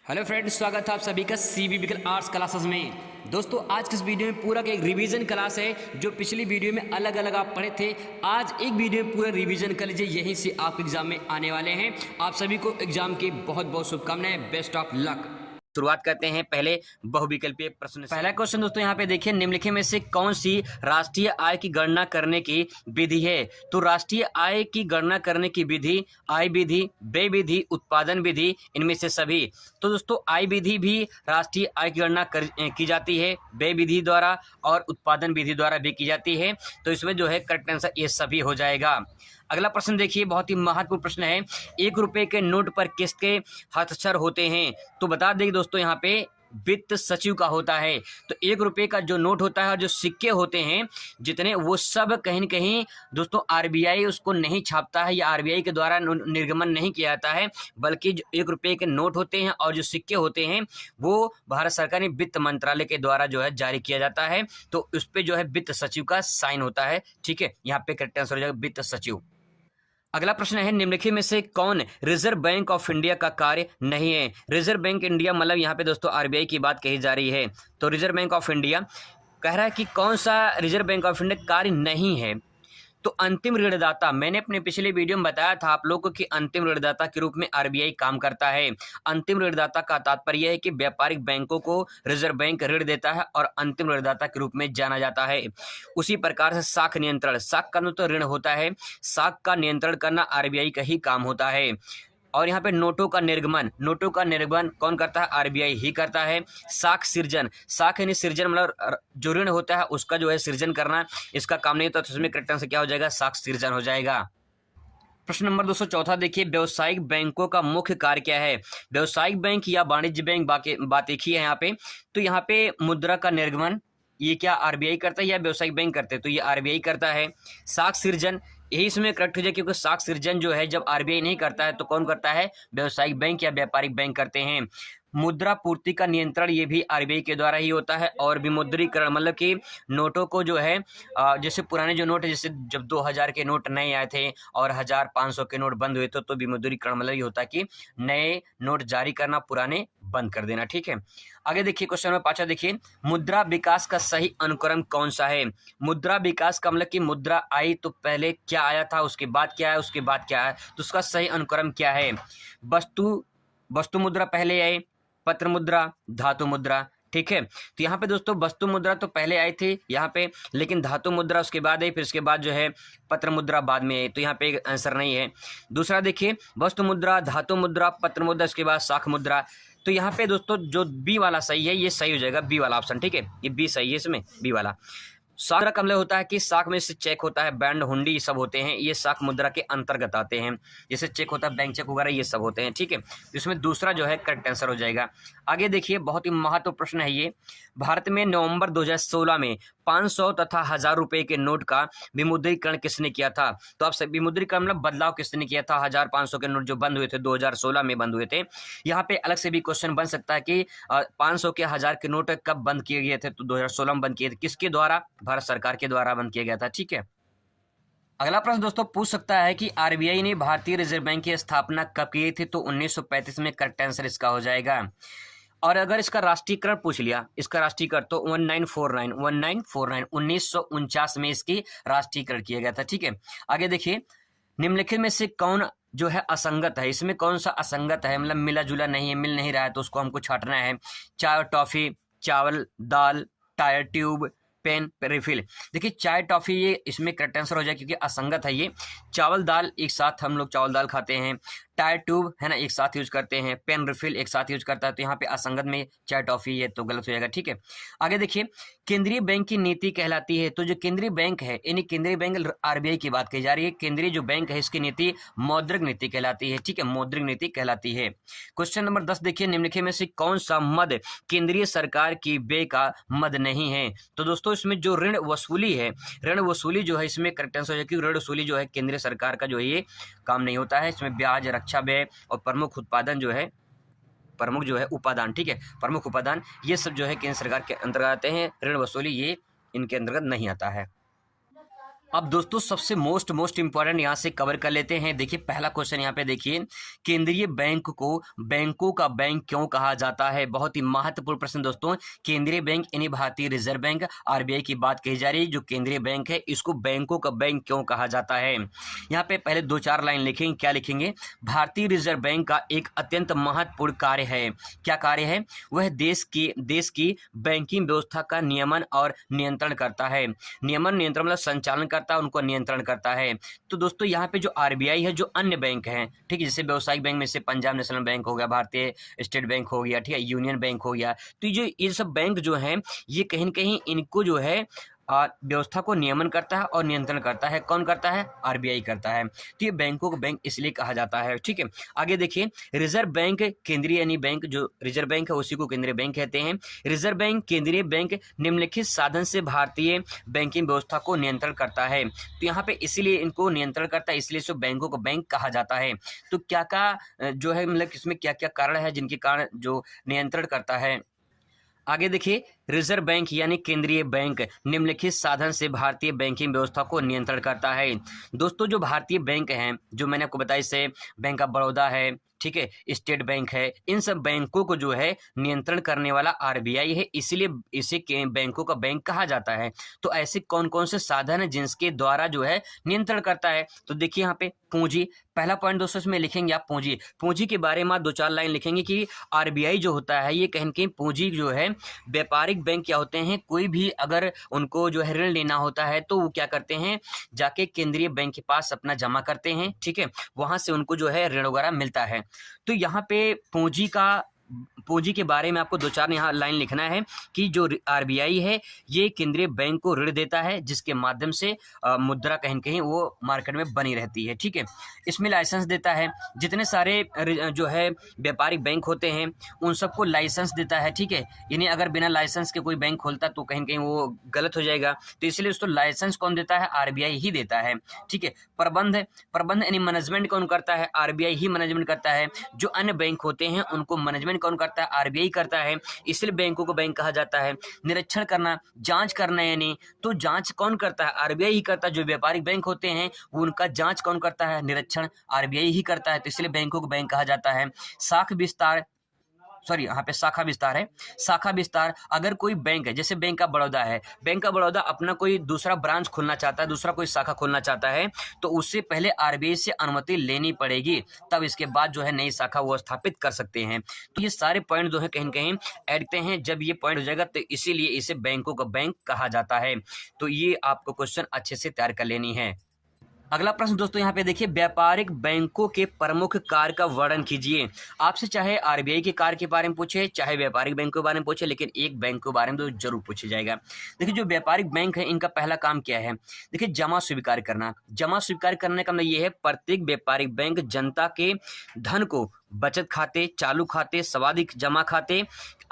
Hello friends, स्वागत है आप सभी का CBBCL आर्ट्स क्लासेस में। दोस्तों, आज की इस वीडियो में पूरा का एक रिवीजन क्लास है। जो पिछली वीडियो में अलग अलग आप पढ़े थे, आज एक वीडियो में पूरा रिवीजन कर लीजिए। यहीं से आप एग्जाम में आने वाले हैं। आप सभी को एग्जाम की बहुत बहुत शुभकामनाएं। Best of luck. शुरुआत करते हैं पहले बहुविकल्पीय प्रश्न से। पहला क्वेश्चन दोस्तों यहाँ पे देखिए, निम्नलिखित में से कौन सी राष्ट्रीय आय की गणना करने की विधि है? तो राष्ट्रीय आय की गणना करने की विधि आय विधि, व्यय विधि, उत्पादन विधि, इनमें से सभी। तो दोस्तों आय विधि भी राष्ट्रीय आय की गणना की जाती है, व्यय विधि द्वारा और उत्पादन विधि द्वारा भी की जाती है। तो इसमें जो है करेक्ट आंसर ये सभी हो जाएगा। अगला प्रश्न देखिए, बहुत ही महत्वपूर्ण प्रश्न है। 1 रुपए के नोट पर किसके हस्ताक्षर होते हैं? तो बता दें दोस्तों, यहाँ पे वित्त सचिव का होता है। तो 1 रुपए का जो नोट होता है और जो सिक्के होते हैं जितने, वो सब कहीं न कहीं दोस्तों आरबीआई उसको नहीं छापता है या आरबीआई के द्वारा निर्गमन नहीं किया जाता है, बल्कि जो 1 रुपए के नोट होते हैं और जो सिक्के होते हैं वो भारत सरकार ने वित्त मंत्रालय के द्वारा जो है जारी किया जाता है। तो उस पे जो है वित्त सचिव का साइन होता है। ठीक है, यहाँ पे करेक्ट आंसर हो जाएगा वित्त सचिव। अगला प्रश्न है, निम्नलिखित में से कौन रिजर्व बैंक ऑफ इंडिया का कार्य नहीं है? रिजर्व बैंक इंडिया मतलब यहाँ पे दोस्तों आरबीआई की बात कही जा रही है। तो रिजर्व बैंक ऑफ इंडिया कह रहा है कि कौन सा रिजर्व बैंक ऑफ इंडिया कार्य नहीं है? तो अंतिम ऋणदाता, मैंने अपने पिछले वीडियो में बताया था आप लोगों को कि अंतिम ऋणदाता के रूप में आरबीआई काम करता है। अंतिम ऋणदाता का तात्पर्य है कि व्यापारिक बैंकों को रिजर्व बैंक ऋण देता है और अंतिम ऋणदाता के रूप में जाना जाता है। उसी प्रकार से साख नियंत्रण, साख का तो ऋण होता है, साख का नियंत्रण करना आरबीआई का ही काम होता है। और यहाँ पे नोटों का निर्गमन, नोटों का निर्गमन कौन करता है? आरबीआई ही करता है। साख सृजन, साख यानी सृजन मतलब जो ऋण होता है उसका जो है सृजन करना, इसका काम नहीं होता। तो उसमें करेक्ट आंसर क्या हो जाएगा? साख सृजन हो जाएगा। प्रश्न नंबर 214 देखिए, व्यवसायिक बैंकों का मुख्य कार्य क्या है? व्यवसायिक बैंक या वाणिज्य बैंक, बात एक ही है यहाँ पे। तो यहाँ पे मुद्रा का निर्गमन ये क्या आरबीआई करता है या व्यवसायिक बैंक करते हैं? तो ये आरबीआई करता है। साख सृजन, यही इसमें करेक्ट हो जाए, क्योंकि साख सृजन जो है जब आरबीआई नहीं करता है तो कौन करता है? व्यवसायिक बैंक या व्यापारिक बैंक करते हैं। मुद्रा पूर्ति का नियंत्रण ये भी आरबीआई के द्वारा ही होता है। और विमुद्रीकरण मतलब कि नोटों को जो है जैसे पुराने जो नोट है, जैसे जब 2000 के नोट नए आए थे और 1000 500 के नोट बंद हुए थे, तो विमुद्रीकरण मतलब ये होता है कि नए नोट जारी करना, पुराने बंद कर देना। ठीक है, आगे देखिए क्वेश्चन नंबर 5 देखिए, मुद्रा विकास का सही अनुक्रम कौन सा है? मुद्रा विकास का मतलब कि मुद्रा आई तो पहले क्या आया था, उसके बाद क्या है, उसके बाद क्या है, तो उसका सही अनुक्रम क्या है? वस्तु मुद्रा पहले आई, पत्र मुद्रा, धातु मुद्रा। ठीक है, तो यहाँ पे दोस्तों वस्तु मुद्रा तो पहले आई थी यहाँ पे, लेकिन धातु मुद्रा उसके बाद आई, फिर उसके बाद जो है पत्र मुद्रा बाद में आई। तो यहाँ पे आंसर नहीं है। दूसरा देखिए, वस्तु मुद्रा, धातु मुद्रा, पत्र मुद्रा, उसके बाद शाख मुद्रा। तो यहाँ पे दोस्तों जो बी वाला सही है, ये सही हो जाएगा, बी वाला ऑप्शन। ठीक है, ये बी सही है, इसमें बी वाला। शाख मुद्रा का मतलब होता है कि शाख में से चेक होता है, बैंड, हुंडी सब होते हैं, ये शाख मुद्रा के अंतर्गत आते हैं। जैसे चेक होता है, बैंक चेक वगैरह, ये सब होते हैं। ठीक है, इसमें दूसरा जो है करेक्ट आंसर हो जाएगा। आगे देखिए, बहुत ही महत्वपूर्ण प्रश्न है ये। भारत में नवंबर 2016 में 500 तथा 1000 रुपए के नोट का विमुद्रीकरण किसने किया था? तो आप विमुद्रीकरण मतलब बदलाव किसने किया था? 1000 500 के नोट जो बंद हुए थे 2016 में बंद हुए थे। यहाँ पे अलग से भी क्वेश्चन बन सकता है कि 500 के 1000 के नोट कब बंद किए गए थे? तो 2016 में बंद किए थे। किसके द्वारा? भारत सरकार के द्वारा बंद किया गया था। ठीक है, अगला प्रश्न दोस्तों पूछ सकता है कि आरबीआई ने भारतीय रिजर्व बैंक की स्थापना कब की थी? तो 1935 में करेक्ट आंसर इसका हो जाएगा। और अगर इसका राष्ट्रीयकरण पूछ लिया, इसका राष्ट्रीयकरण, तो 1949 1949 में इसकी राष्ट्रीयकरण किया गया था। ठीक है, आगे देखिए, निम्नलिखित में से कौन जो है असंगत है? इसमें कौन सा असंगत है, मतलब मिला जुला नहीं है, मिल नहीं रहा है, तो उसको हमको छांटना है। चाय और टॉफी, चावल दाल, टायर ट्यूब, पेन रिफिल। देखिए चाय टॉफी ये इसमें करेक्ट आंसर हो जाए, क्योंकि असंगत है ये। चावल दाल एक साथ हम लोग चावल दाल खाते हैं, टायर ट्यूब है ना एक साथ यूज करते हैं, पेन रिफिल एक साथ यूज करता है। तो यहाँ पे असंगत में चाय टॉफी ये तो गलत हो जाएगा। ठीक है, आगे देखिए, केंद्रीय बैंक की नीति कहलाती है। तो जो केंद्रीय बैंक है, यानी केंद्रीय बैंक आरबीआई की बात कही जा रही है, केंद्रीय जो बैंक है इसकी नीति मौद्रिक नीति कहलाती है। ठीक है, मौद्रिक नीति कहलाती है। क्वेश्चन नंबर 10 देखिए, निम्नलिखित में से कौन सा मद केंद्रीय सरकार की व्यय का मद नहीं है? तो दोस्तों इसमें जो ऋण वसूली है, ऋण वसूली जो है इसमें करेक्ट आंसर है, क्योंकि ऋण वसूली जो है केंद्रीय सरकार का जो है ये काम नहीं होता है। इसमें ब्याज, रक्षा व्यय और प्रमुख उत्पादन जो है, प्रमुख जो है उपादान, ठीक है, प्रमुख उपादान, ये सब जो है केंद्र सरकार के अंतर्गत आते हैं। ऋण वसूली ये इनके अंतर्गत नहीं आता है। अब दोस्तों सबसे मोस्ट इंपॉर्टेंट यहाँ से कवर कर लेते हैं। देखिए पहला क्वेश्चन यहाँ पे देखिए, केंद्रीय बैंक को बैंकों का बैंक क्यों कहा जाता है? बहुत ही महत्वपूर्ण प्रश्न दोस्तों। केंद्रीय बैंक यानी भारतीय रिजर्व बैंक, आरबीआई की बात कही जा रही है। जो केंद्रीय बैंक है इसको बैंकों का बैंक क्यों कहा जाता है? यहाँ पे पहले 2-4 लाइन लिखेंगे। क्या लिखेंगे? भारतीय रिजर्व बैंक का एक अत्यंत महत्वपूर्ण कार्य है। क्या कार्य है? वह देश की बैंकिंग व्यवस्था का नियमन और नियंत्रण करता है। नियमन नियंत्रण मतलब संचालन करता है, उनको नियंत्रण करता है। तो दोस्तों यहाँ पे जो आरबीआई है, जो अन्य बैंक हैं, ठीक है, जैसे व्यवसायिक बैंक में से पंजाब नेशनल बैंक हो गया, भारतीय स्टेट बैंक हो गया, ठीक है, यूनियन बैंक हो गया, तो ये सब बैंक जो हैं ये कहीं न कहीं इनको जो है व्यवस्था को नियमन करता है और नियंत्रण करता है। कौन करता है? आरबीआई करता है। तो ये बैंकों को बैंक इसलिए कहा जाता है, ठीक है। आगे देखिए, रिजर्व बैंक केंद्रीय यानी बैंक, जो रिजर्व बैंक है उसी को केंद्रीय बैंक कहते हैं। रिजर्व बैंक केंद्रीय बैंक निम्नलिखित साधन से भारतीय बैंकिंग व्यवस्था को नियंत्रण करता है। तो यहाँ पे इसीलिए इनको नियंत्रण करता है, इसलिए इसको बैंकों को बैंक कहा जाता है। तो क्या जो है मतलब इसमें क्या क्या कारण है जिनके कारण जो नियंत्रण करता है? आगे देखिए, रिजर्व बैंक यानी केंद्रीय बैंक निम्नलिखित साधन से भारतीय बैंकिंग व्यवस्था को नियंत्रण करता है। दोस्तों जो भारतीय बैंक हैं, जो मैंने आपको बताया, इससे बैंक ऑफ बड़ौदा है, ठीक है, स्टेट बैंक है, इन सब बैंकों को जो है नियंत्रण करने वाला आरबीआई है, इसलिए इसे बैंकों का बैंक कहा जाता है। तो ऐसे कौन कौन से साधन हैं जिनके द्वारा जो है नियंत्रण करता है? तो देखिए यहाँ पे पूंजी, पहला पॉइंट दोस्तों इसमें लिखेंगे आप पूंजी के बारे में 2-4 लाइन लिखेंगे कि आरबीआई जो होता है ये कहीं कहीं पूंजी जो है, व्यापारिक बैंक क्या होते हैं, कोई भी अगर उनको जो है ऋण लेना होता है तो वो क्या करते हैं, जाके केंद्रीय बैंक के पास अपना जमा करते हैं, ठीक है, वहां से उनको जो है ऋण वगैरह मिलता है। तो यहाँ पे पूंजी के बारे में आपको 2-4 यहाँ लाइन लिखना है कि जो आरबीआई है ये केंद्रीय बैंक को ऋण देता है, जिसके माध्यम से मुद्रा कहीं कहीं वो मार्केट में बनी रहती है, ठीक है। इसमें लाइसेंस देता है, जितने सारे जो है व्यापारिक बैंक होते हैं उन सबको लाइसेंस देता है, ठीक है। यानी अगर बिना लाइसेंस के कोई बैंक खोलता तो कहीं कहीं वो गलत हो जाएगा, तो इसलिए उसको लाइसेंस कौन देता है? आरबीआई ही देता है, ठीक है। प्रबंध यानी मैनेजमेंट कौन करता है? आरबीआई ही मैनेजमेंट करता है। जो अन्य बैंक होते हैं उनको मैनेजमेंट कौन करता है? आरबीआई करता है, इसलिए बैंकों को बैंक कहा जाता है। निरीक्षण करना, जांच करना, यानी तो जांच कौन करता है? आरबीआई ही करता है। जो व्यापारिक बैंक होते हैं वो उनका जांच कौन करता है? निरीक्षण आरबीआई ही करता है, तो इसलिए बैंकों को बैंक कहा जाता है। यहाँ पे शाखा विस्तार है। शाखा विस्तार, अगर कोई बैंक है, जैसे बैंक ऑफ बड़ौदा है, बैंक ऑफ बड़ौदा अपना कोई दूसरा ब्रांच खोलना चाहता है, दूसरा कोई शाखा खोलना चाहता है, तो उससे पहले आरबीआई से अनुमति लेनी पड़ेगी, तब इसके बाद जो है नई शाखा वो स्थापित कर सकते हैं। तो ये सारे पॉइंट जो है कहीं कहीं ऐड करते हैं। जब ये पॉइंट हो जाएगा तो इसीलिए इसे बैंकों का बैंक कहा जाता है। तो ये आपको क्वेश्चन अच्छे से तैयार कर लेनी है। अगला प्रश्न दोस्तों यहाँ पे देखिए, व्यापारिक बैंकों के प्रमुख कार्य का वर्णन कीजिए। आपसे चाहे आरबीआई के कार्य के बारे में पूछे, चाहे व्यापारिक बैंक के बारे में पूछे, लेकिन एक बैंक के बारे में तो जरूर पूछा जाएगा। देखिए जो व्यापारिक बैंक है इनका पहला काम क्या है? देखिए जमा स्वीकार करना। जमा स्वीकार करने का मतलब ये है, प्रत्येक व्यापारिक बैंक जनता के धन को बचत खाते, चालू खाते, सावधि जमा खाते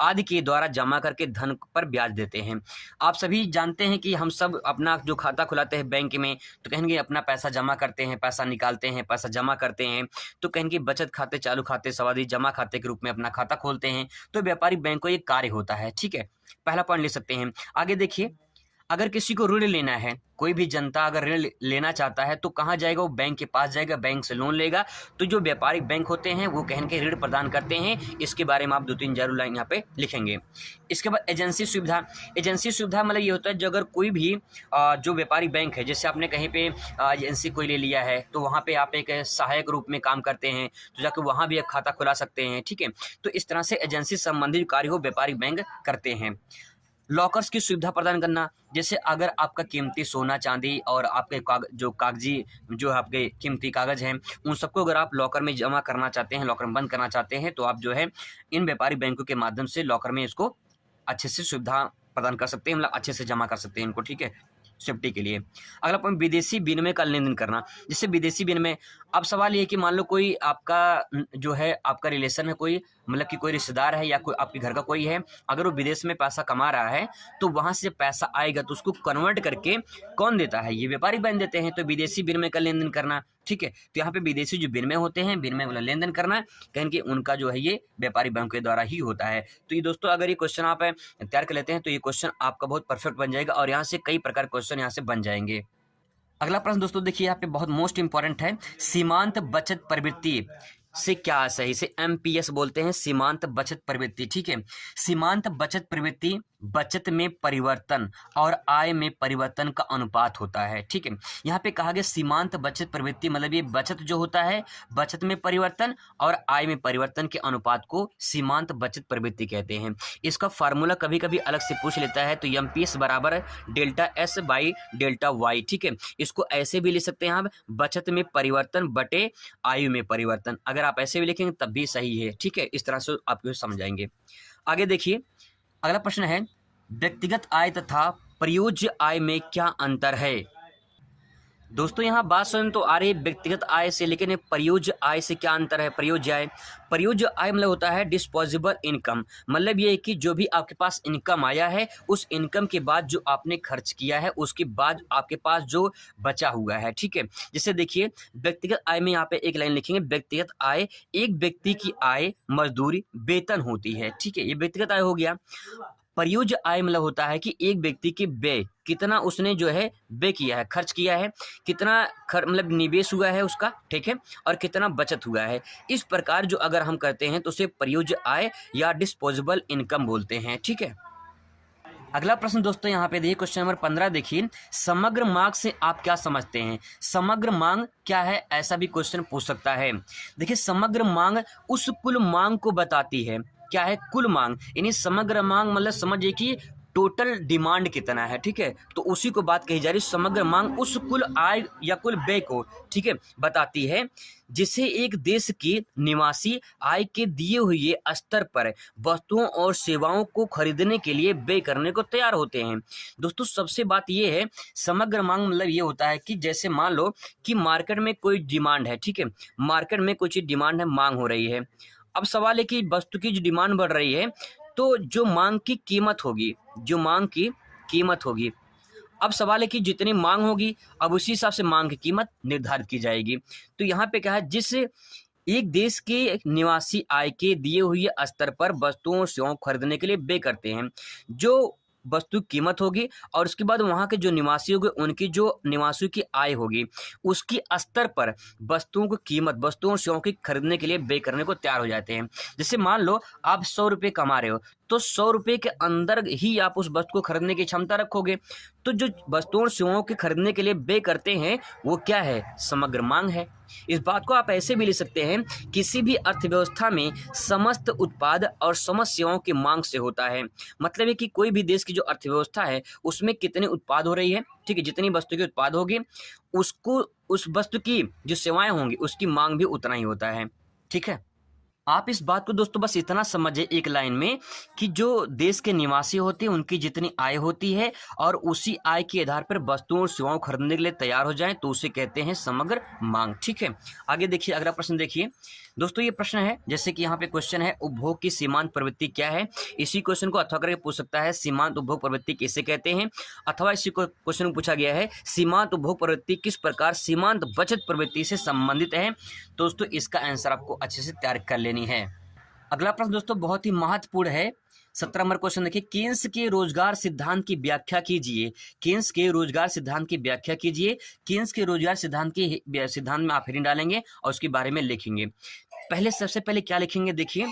आदि के द्वारा जमा करके धन पर ब्याज देते हैं। आप सभी जानते हैं कि हम सब अपना जो खाता खुलाते हैं बैंक में, तो कहेंगे अपना पैसा जमा करते हैं, पैसा निकालते हैं, पैसा जमा करते हैं, तो कहेंगे बचत खाते, चालू खाते, सावधि जमा खाते के रूप में अपना खाता खोलते हैं। तो व्यापारिक बैंक को ये कार्य होता है, ठीक है, पहला पॉइंट ले सकते हैं। आगे देखिए, अगर किसी को ऋण लेना है, कोई भी जनता अगर ऋण लेना चाहता है तो कहाँ जाएगा? वो बैंक के पास जाएगा, बैंक से लोन लेगा। तो जो व्यापारिक बैंक होते हैं वो कहीं के ऋण प्रदान करते हैं। इसके बारे में आप 2-3 जरूर लाइन यहाँ पे लिखेंगे। इसके बाद एजेंसी सुविधा। एजेंसी सुविधा मतलब ये होता है, जो अगर कोई भी जो व्यापारिक बैंक है, जैसे आपने कहीं पे एजेंसी कोई ले लिया है तो वहाँ पे आप एक सहायक रूप में काम करते हैं, तो जाकर वहाँ भी एक खाता खुला सकते हैं, ठीक है। तो इस तरह से एजेंसी संबंधित कार्य हो व्यापारिक बैंक करते हैं। लॉकर्स की सुविधा प्रदान करना, जैसे अगर आपका कीमती सोना चांदी और आपके कागजी जो आपके कीमती कागज हैं उन सबको अगर आप लॉकर में जमा करना चाहते हैं, लॉकर में बंद करना चाहते हैं, तो आप जो है इन व्यापारिक बैंकों के माध्यम से लॉकर में इसको अच्छे से सुविधा प्रदान कर सकते हैं, मतलब अच्छे से जमा कर सकते हैं इनको, ठीक है, सेफ्टी के लिए। अगला पॉइंट, विदेशी विनिमय का लेन देन करना। जैसे विदेशी विनिमय, अब सवाल ये है कि मान लो कोई आपका जो है आपका रिलेशन है, कोई मतलब कि कोई रिश्तेदार है या कोई आपके घर का कोई है, अगर वो विदेश में पैसा कमा रहा है तो वहां से पैसा आएगा तो उसको कन्वर्ट करके कौन देता है? ये व्यापारिक बैंक देते हैं। तो विदेशी विनिमय का लेन देन करना, ठीक है। तो यहाँ पे विदेशी जो विनिमय होते हैं, विनिमय वाला लेन देन करना, कहें कि उनका जो है ये व्यापारिक बैंक के द्वारा ही होता है। तो ये दोस्तों अगर ये क्वेश्चन आप तैयार कर लेते हैं तो ये क्वेश्चन आपका बहुत परफेक्ट बन जाएगा और यहाँ से कई प्रकार क्वेश्चन यहाँ से बन जाएंगे। अगला प्रश्न दोस्तों देखिए यहाँ पे बहुत मोस्ट इंपॉर्टेंट है, सीमांत बचत प्रवृत्ति से क्या सही से एमपीएस बोलते हैं, सीमांत बचत प्रवृत्ति। ठीक है, सीमांत बचत प्रवृत्ति बचत में परिवर्तन और आय में परिवर्तन का अनुपात होता है। ठीक है, यहाँ पे कहा गया सीमांत बचत प्रवृत्ति मतलब ये बचत जो होता है, बचत में परिवर्तन और आय में परिवर्तन के अनुपात को सीमांत बचत प्रवृत्ति कहते हैं। इसका फार्मूला कभी कभी अलग से पूछ लेता है, तो एमपीएस बराबर delta S by delta Y. ठीक है, इसको ऐसे भी लिख सकते हैं आप, बचत में परिवर्तन बटे आयु में परिवर्तन। अगर आप ऐसे भी लिखेंगे तब भी सही है। ठीक है, इस तरह से आप समझाएंगे। आगे देखिए, अगला प्रश्न है, व्यक्तिगत आय तथा प्रयोज्य आय में क्या अंतर है। दोस्तों यहाँ बात सुन तो आ रही है व्यक्तिगत आय से, लेकिन ये प्रयोज्य आय से क्या अंतर है। प्रयोज्य आय मतलब होता है डिस्पोजेबल इनकम, मतलब ये है कि जो भी आपके पास इनकम आया है, उस इनकम के बाद जो आपने खर्च किया है, उसके बाद आपके पास जो बचा हुआ है। ठीक है, जैसे देखिए व्यक्तिगत आय में यहाँ पे एक लाइन लिखेंगे, व्यक्तिगत आय एक व्यक्ति की आय, मजदूरी, वेतन होती है। ठीक है, ये व्यक्तिगत आय हो गया। प्रयोज्य आय मतलब होता है कि एक व्यक्ति के व्यय, कितना उसने जो है व्यय किया है, खर्च किया है, कितना मतलब निवेश हुआ है उसका, ठीक है, और कितना बचत हुआ है। इस प्रकार जो अगर हम करते हैं तो उसे प्रयोज्य आय या डिस्पोजेबल इनकम बोलते हैं। ठीक है, अगला प्रश्न दोस्तों यहाँ पे देखिए, क्वेश्चन नंबर 15 देखिए, समग्र मांग से आप क्या समझते हैं। समग्र मांग क्या है, ऐसा भी क्वेश्चन पूछ सकता है। देखिए समग्र मांग उस कुल मांग को बताती है। क्या है, कुल मांग, यानी समग्र मांग मतलब समझिए कि टोटल डिमांड कितना है। ठीक है, तो उसी को बात कही जा रही है। समग्र मांग उस कुल आय या कुल व्यय को, ठीक है, बताती है जिसे एक देश के निवासी आय के दिए हुए स्तर पर वस्तुओं और सेवाओं को खरीदने के लिए व्यय करने को तैयार होते हैं। दोस्तों सबसे बात ये है, समग्र मांग मतलब ये होता है कि जैसे मान लो कि मार्केट में कोई डिमांड है। ठीक है, मार्केट में कोई चीज डिमांड है, मांग हो रही है। अब सवाल है कि वस्तु की जो डिमांड बढ़ रही है, तो जो मांग की कीमत होगी, जो मांग की कीमत होगी, अब सवाल है कि जितनी मांग होगी, अब उसी हिसाब से मांग की कीमत निर्धारित की जाएगी। तो यहाँ पे क्या है, जिस एक देश के निवासी आय के दिए हुए स्तर पर वस्तुओं और सेवाओं खरीदने के लिए व्यय करते हैं, जो वस्तु की कीमत होगी और उसके बाद वहाँ के जो निवासी होंगे, उनकी जो निवासियों की आय होगी, उसकी स्तर पर वस्तुओं की कीमत, वस्तुओं और सेवाओं की खरीदने के लिए व्यय करने को तैयार हो जाते हैं। जैसे मान लो आप 100 रुपये कमा रहे हो, तो 100 रुपये के अंदर ही आप उस वस्तु को खरीदने की क्षमता रखोगे। तो जो वस्तुओं और सेवाओं के खरीदने के लिए व्यय करते हैं वो क्या है, समग्र मांग है। इस बात को आप ऐसे भी लिख सकते हैं, किसी भी अर्थव्यवस्था में समस्त उत्पाद और समस्त सेवाओं की मांग से होता है। मतलब है कि कोई भी देश की जो अर्थव्यवस्था है उसमें कितने उत्पाद हो रही है, ठीक है, जितनी वस्तु के उत्पाद होगी, उसको उस वस्तु की जो सेवाएं होंगी उसकी मांग भी उतना ही होता है। ठीक है, आप इस बात को दोस्तों बस इतना समझे एक लाइन में कि जो देश के निवासी होते हैं उनकी जितनी आय होती है और उसी आय के आधार पर वस्तुओं और सेवाओं खरीदने के लिए तैयार हो जाएं, तो उसे कहते हैं समग्र मांग। ठीक है, आगे देखिए, अगला प्रश्न देखिए दोस्तों, ये प्रश्न है जैसे कि यहाँ पे क्वेश्चन है, उपभोग की सीमांत प्रवृत्ति क्या है। इसी क्वेश्चन को अथवा करके पूछ सकता है, सीमांत उपभोग प्रवृत्ति किसे कहते हैं, अथवा इसी क्वेश्चन में पूछा गया है, सीमांत उपभोग प्रवृत्ति किस प्रकार सीमांत बचत प्रवृत्ति से संबंधित है। दोस्तों इसका आंसर आपको अच्छे से तैयार कर लेनी है। अगला प्रश्न दोस्तों बहुत ही महत्वपूर्ण है, 17 नंबर क्वेश्चन देखिए, केन्स के रोजगार सिद्धांत की व्याख्या कीजिए। केन्स के रोजगार सिद्धांत की व्याख्या कीजिए। केन्स के रोजगार सिद्धांत के सिद्धांत में आप हेडिंग डालेंगे और उसके बारे में लिखेंगे। पहले सबसे पहले क्या लिखेंगे, देखिए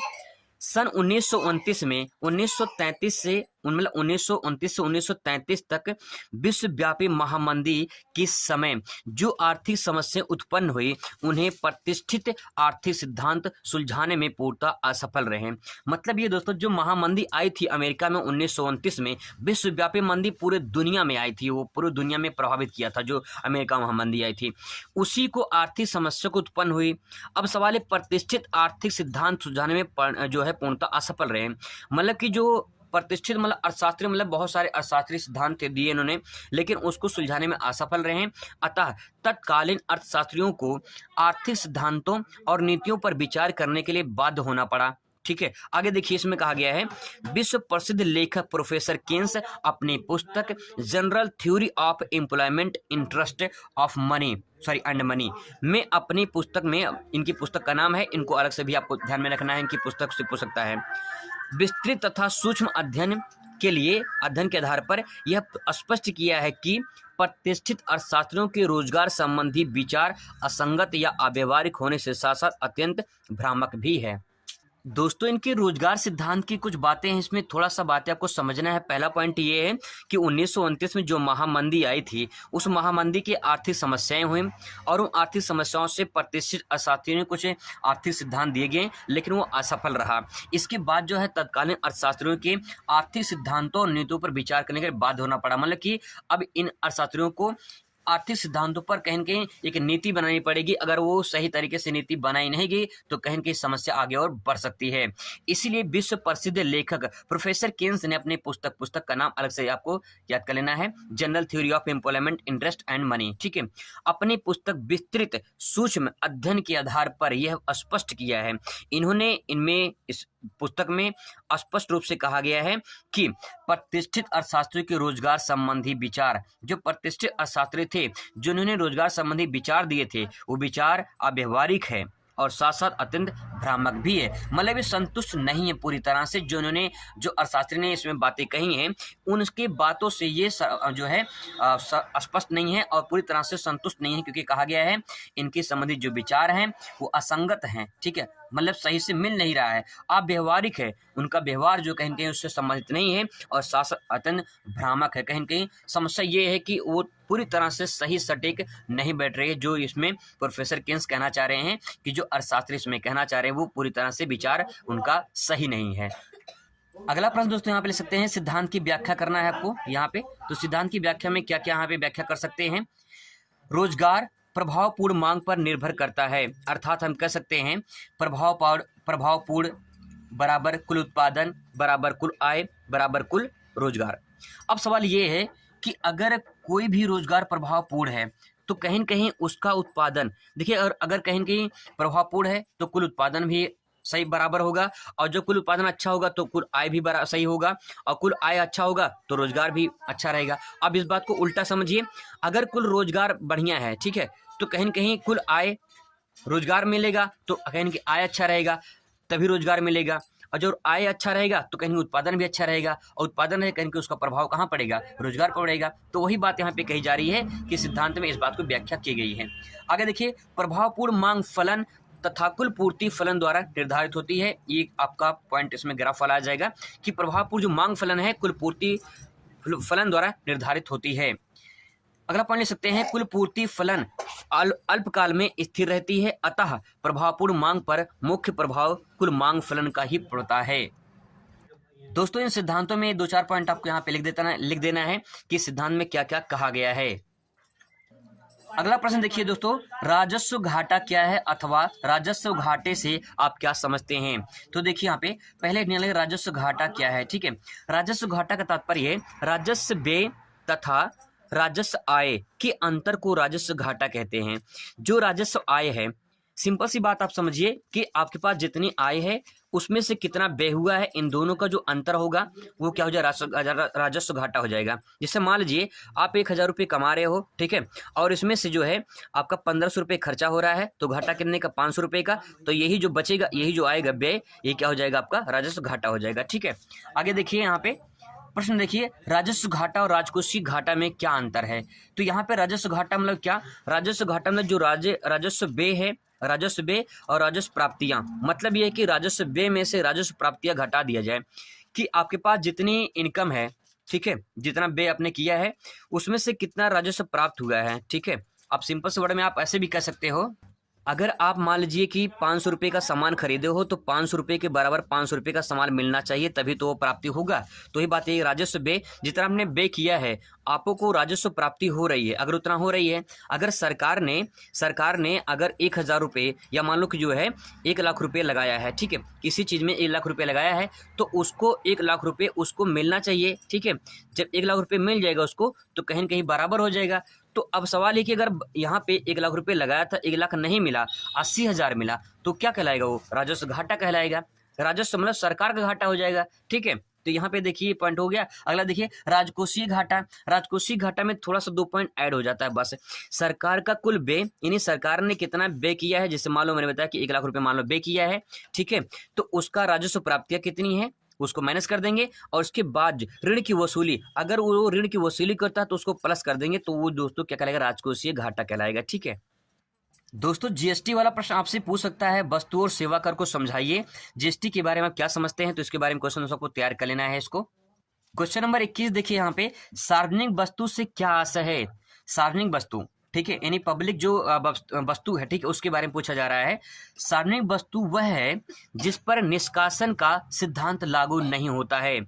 सन 1929 में 1933 से मतलब 1929 से 1933 तक विश्वव्यापी महामंदी के समय जो आर्थिक समस्याएं उत्पन्न हुई, उन्हें प्रतिष्ठित आर्थिक सिद्धांत सुलझाने में पूर्णतः असफल रहे। मतलब ये दोस्तों, जो महामंदी आई थी अमेरिका में 1929 में, विश्वव्यापी मंदी पूरे दुनिया में आई थी, वो पूरी दुनिया में प्रभावित किया था जो अमेरिका महामंदी आई थी, उसी को आर्थिक समस्या को उत्पन्न हुई। अब सवाल है, प्रतिष्ठित आर्थिक सिद्धांत सुलझाने में जो है पूर्णतः असफल रहे। मतलब कि जो प्रतिष्ठित मतलब अर्थशास्त्री, मतलब बहुत सारे अर्थशास्त्री सिद्धांत दिए इन्होंने, लेकिन उसको सुलझाने में असफल रहे। अतः तत्कालीन अर्थशास्त्रियों को आर्थिक सिद्धांतों और नीतियों पर विचार करने के लिए बाध्य होना पड़ा। ठीक है, आगे देखिए, इसमें कहा गया है, विश्व प्रसिद्ध लेखक प्रोफेसर केन्स अपनी पुस्तक general theory of employment interest of money and money में, अपनी पुस्तक में, इनकी पुस्तक का नाम है, इनको अलग से भी आपको ध्यान में रखना है, इनकी पुस्तक से पूछ सकता है, विस्तृत तथा सूक्ष्म अध्ययन के आधार पर यह स्पष्ट किया है कि प्रतिष्ठित अर्थशास्त्रियों के रोजगार संबंधी विचार असंगत या अव्यवहारिक होने से साथ साथ अत्यंत भ्रामक भी है। दोस्तों इनके रोजगार सिद्धांत की कुछ बातें हैं, इसमें थोड़ा सा बातें आपको समझना है। पहला पॉइंट ये है कि 1929 में जो महामंदी आई थी, उस महामंदी की आर्थिक समस्याएं हुई और उन आर्थिक समस्याओं से प्रतिष्ठित अर्थशास्त्रियों ने कुछ आर्थिक सिद्धांत दिए गए, लेकिन वो असफल रहा। इसके बाद जो है तत्कालीन अर्थशास्त्रियों के आर्थिक सिद्धांतों और नीतियों पर विचार करने के लिए बाध्य होना पड़ा। मतलब कि अब इन अर्थशास्त्रियों को आर्थिक सिद्धांतों पर कहीं न कहीं एक नीति बनानी पड़ेगी। अगर वो सही तरीके से नीति बनाई नहीं गई तो कहीं न कहीं समस्या आगे और बढ़ सकती है। इसीलिए विश्व प्रसिद्ध लेखक प्रोफेसर केन्स ने अपनी पुस्तक का नाम अलग से आपको याद कर लेना है, general theory of employment, interest and money, ठीक है। अपनी पुस्तक विस्तृत सूक्ष्म अध्ययन के आधार पर यह स्पष्ट किया है। इन्होंने इनमें इस पुस्तक में स्पष्ट रूप से कहा गया है कि प्रतिष्ठित अर्थशास्त्रियों के रोजगार संबंधी विचार, जो प्रतिष्ठित अर्थशास्त्री थे जिन्होंने रोजगार संबंधी विचार दिए थे, वो विचार अव्यवहारिक है और साथ साथ अत्यंत भ्रामक भी है। मतलब ये संतुष्ट नहीं है पूरी तरह से। जो अर्थशास्त्री ने इसमें बातें कही हैं, उनके बातों से ये जो है स्पष्ट नहीं है और पूरी तरह से संतुष्ट नहीं है, क्योंकि कहा गया है इनके संबंधित जो विचार हैं वो असंगत हैं, ठीक है। मतलब सही से मिल नहीं रहा है, अव्यवहारिक है, उनका व्यवहार जो कहीं न कहीं उससे संबंधित नहीं है और साथ साथ अत्यंत भ्रामक है। कहीं न कहीं समस्या ये है कि वो पूरी तरह से सही सटीक नहीं बैठ रही है। जो इसमें प्रोफेसर केन्स कहना चाह रहे हैं कि जो अर्थशास्त्री इसमें कहना चाह रहे हैं वो पूरी तरह से विचार उनका सही नहीं है। अगला प्रश्न दोस्तों यहाँ पे ले सकते हैं, सिद्धांत की व्याख्या करना है आपको यहाँ पे। तो सिद्धांत की व्याख्या में क्या क्या यहाँ पे व्याख्या कर सकते हैं? रोजगार प्रभावपूर्ण मांग पर निर्भर करता है, अर्थात हम कह सकते हैं प्रभावपूर्ण बराबर कुल उत्पादन बराबर कुल आय बराबर कुल रोजगार। अब सवाल ये है कि अगर कोई भी रोजगार प्रभावपूर्ण है तो कहीं न कहीं उसका उत्पादन, देखिए अगर कहीं न कहीं प्रभावपूर्ण है तो कुल उत्पादन भी सही बराबर होगा, और जो कुल उत्पादन अच्छा होगा तो कुल आय भी सही होगा, और कुल आय अच्छा होगा तो रोजगार भी अच्छा रहेगा। अब इस बात को उल्टा समझिए, अगर कुल रोजगार बढ़िया है, ठीक है, तो कहीं न कहीं कुल आय रोजगार मिलेगा तो कहीं न कहीं आय अच्छा रहेगा तभी रोजगार मिलेगा, और जो आय अच्छा रहेगा तो कहीं उत्पादन भी अच्छा रहेगा, और उत्पादन है कहीं उसका प्रभाव कहाँ पड़ेगा? रोजगार पर पड़ेगा। तो वही बात यहाँ पे कही जा रही है कि सिद्धांत में इस बात को व्याख्या की गई है। आगे देखिए, प्रभावपूर्ण मांग फलन तथा कुल पूर्ति फलन द्वारा निर्धारित होती है। ये आपका पॉइंट इसमें ग्राफ वाला आ जाएगा कि प्रभावपूर्ण जो मांग फलन है कुल पूर्ति फलन द्वारा निर्धारित होती है। अगला पॉइंट ले सकते हैं, कुल पूर्ति फलन अल्पकाल में स्थिर रहती है, अतः प्रभावपूर्ण मांग पर मुख्य प्रभाव कुल मांग फलन का ही पड़ता है। दोस्तों इन सिद्धांतों में 2-4 पॉइंट आपको यहाँ पे लिख देना है कि सिद्धांत में क्या क्या कहा गया है। अगला प्रश्न देखिए दोस्तों, राजस्व घाटा क्या है अथवा राजस्व घाटे से आप क्या समझते हैं? तो देखिए यहाँ पे पहले निकलेगा राजस्व घाटा क्या है, ठीक है। राजस्व घाटा का तात्पर्य राजस्व व्यय तथा राजस्व आय के अंतर को राजस्व घाटा कहते हैं। जो राजस्व आय है, सिंपल सी बात आप समझिए कि आपके पास जितनी आय है उसमें से कितना व्यय हुआ है, इन दोनों का जो अंतर होगा वो क्या हो जाएगा? राजस्व घाटा हो जाएगा। जैसे मान लीजिए आप 1000 रुपये कमा रहे हो, ठीक है, और इसमें से जो है आपका 1500 रुपये खर्चा हो रहा है, तो घाटा कितने का? 500 रुपये का। तो यही जो बचेगा, यही जो आएगा व्यय, ये क्या हो जाएगा? आपका राजस्व घाटा हो जाएगा, ठीक है। आगे देखिए यहाँ पे प्रश्न देखिए, राजस्व घाटा और राजकोषीय घाटा में क्या अंतर है? तो यहाँ पे राजस्व घाटा मतलब क्या? राजस्व घाटा में जो राजस्व व्यय है, राजस्व व्यय और राजस्व प्राप्तियां, मतलब ये है कि राजस्व व्यय में से राजस्व प्राप्तियां घटा दिया जाए, कि आपके पास जितनी इनकम है, ठीक है, जितना व्यय आपने किया है उसमें से कितना राजस्व प्राप्त हुआ है, ठीक है। आप सिंपल से वर्ड में आप ऐसे भी कह सकते हो, अगर आप मान लीजिए कि 500 रुपये का सामान खरीदे हो तो 500 रुपये के बराबर 500 रुपये का सामान मिलना चाहिए, तभी तो वो प्राप्ति होगा। तो ये बात है, राजस्व व्यय जितना आपने व्यय किया है आपको राजस्व प्राप्ति हो रही है, अगर उतना हो रही है। अगर सरकार ने अगर 1000 रुपये या मान लो कि जो है 1 लाख रुपये लगाया है, ठीक है, किसी चीज़ में 1 लाख रुपये लगाया है तो उसको 1 लाख रुपये उसको मिलना चाहिए, ठीक है। जब 1 लाख रुपये मिल जाएगा उसको तो कहीं न कहीं बराबर हो जाएगा। तो अब सवाल है कि अगर यहाँ पे 1 लाख रुपये लगाया था, 1 लाख नहीं मिला, 80,000 मिला, तो क्या कहलाएगा? वो राजस्व घाटा कहलाएगा। राजस्व मतलब सरकार का घाटा हो जाएगा, ठीक है। तो यहाँ पे देखिए पॉइंट हो गया। अगला देखिए राजकोषीय घाटा। राजकोषीय घाटा में थोड़ा सा 2 पॉइंट ऐड हो जाता है बस। सरकार का कुल व्यय, यानी सरकार ने कितना व्यय किया है, जैसे मान लो मैंने बताया कि 1 लाख रुपये मान लो व्यय किया है, ठीक है, तो उसका राजस्व प्राप्तियां कितनी है उसको माइनस कर देंगे और उसके बाद ऋण की वसूली, अगर वो ऋण की वसूली करता है तो उसको प्लस कर देंगे, तो वो दोस्तों क्या कहलाएगा, राजकोषीय घाटा कहलाएगा। ठीक है दोस्तों, जीएसटी वाला प्रश्न आपसे पूछ सकता है, वस्तु और सेवा कर को समझाइए, जीएसटी के बारे में आप क्या समझते हैं, तो इसके बारे में क्वेश्चन सबको तैयार कर लेना है इसको। क्वेश्चन नंबर 21 देखिए यहाँ पे, सार्वजनिक वस्तु से क्या आशय है। सार्वजनिक वस्तु, ठीक है, यानी पब्लिक जो वस्तु है, ठीक है, उसके बारे में पूछा जा रहा है। सार्वजनिक वस्तु वह है जिस पर निष्कासन का सिद्धांत लागू नहीं होता है।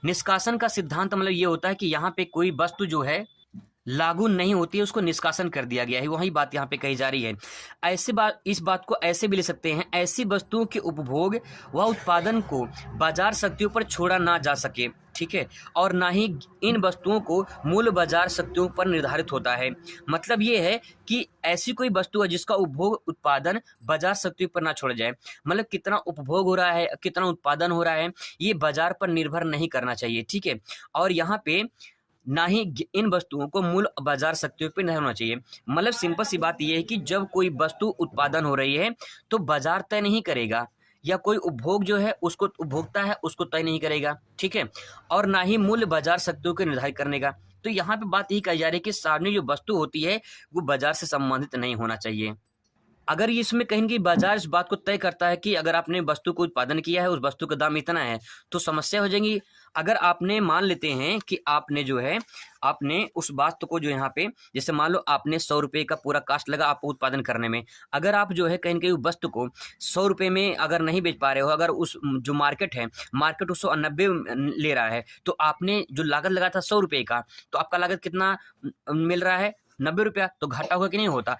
निष्कासन का सिद्धांत मतलब ये होता है कि यहाँ पे कोई वस्तु जो है लागू नहीं होती है, उसको निष्कासन कर दिया गया है, वही बात यहाँ पे कही जा रही है। ऐसे बात, इस बात को ऐसे भी ले सकते हैं, ऐसी वस्तुओं के उपभोग व उत्पादन को बाजार शक्तियों पर छोड़ा ना जा सके, ठीक है, और ना ही इन वस्तुओं को मूल बाजार शक्तियों पर निर्धारित होता है। मतलब ये है कि ऐसी कोई वस्तु है जिसका उपभोग उत्पादन बाजार शक्तियों पर ना छोड़ा जाए, मतलब कितना उपभोग हो रहा है, कितना उत्पादन हो रहा है, ये बाजार पर निर्भर नहीं करना चाहिए, ठीक है, और यहाँ पे ना ही इन वस्तुओं को मूल बाजार शक्तियों पर नहीं होना चाहिए। मतलब सिंपल सी बात यह है कि जब कोई वस्तु उत्पादन हो रही है तो बाजार तय नहीं करेगा, या कोई उपभोग जो है उसको उपभोक्ता है उसको तय नहीं करेगा, ठीक है, और ना ही मूल्य बाजार शक्तियों को निर्धारित करने का। तो यहाँ पे बात यही कही जा रही है कि सार्वजनिक जो वस्तु होती है वो बाजार से संबंधित नहीं होना चाहिए। अगर ये इसमें कहीं कि बाजार इस बात को तय करता है कि अगर आपने वस्तु को उत्पादन किया है, उस वस्तु का दाम इतना है, तो समस्या हो जाएगी। अगर आपने मान लेते हैं कि आपने जो है आपने उस वस्तु को जो यहाँ पे, जैसे मान लो आपने 100 रुपये का पूरा कास्ट लगा आपको उत्पादन करने में, अगर आप जो है कहीं न कहीं वस्तु को 100 रुपये में अगर नहीं बेच पा रहे हो, अगर उस जो मार्केट है, मार्केट उसको 90 ले रहा है, तो आपने जो लागत लगा था 100 रुपये का, तो आपका लागत कितना मिल रहा है, 90 रुपया, तो घाटा होगा कि नहीं होता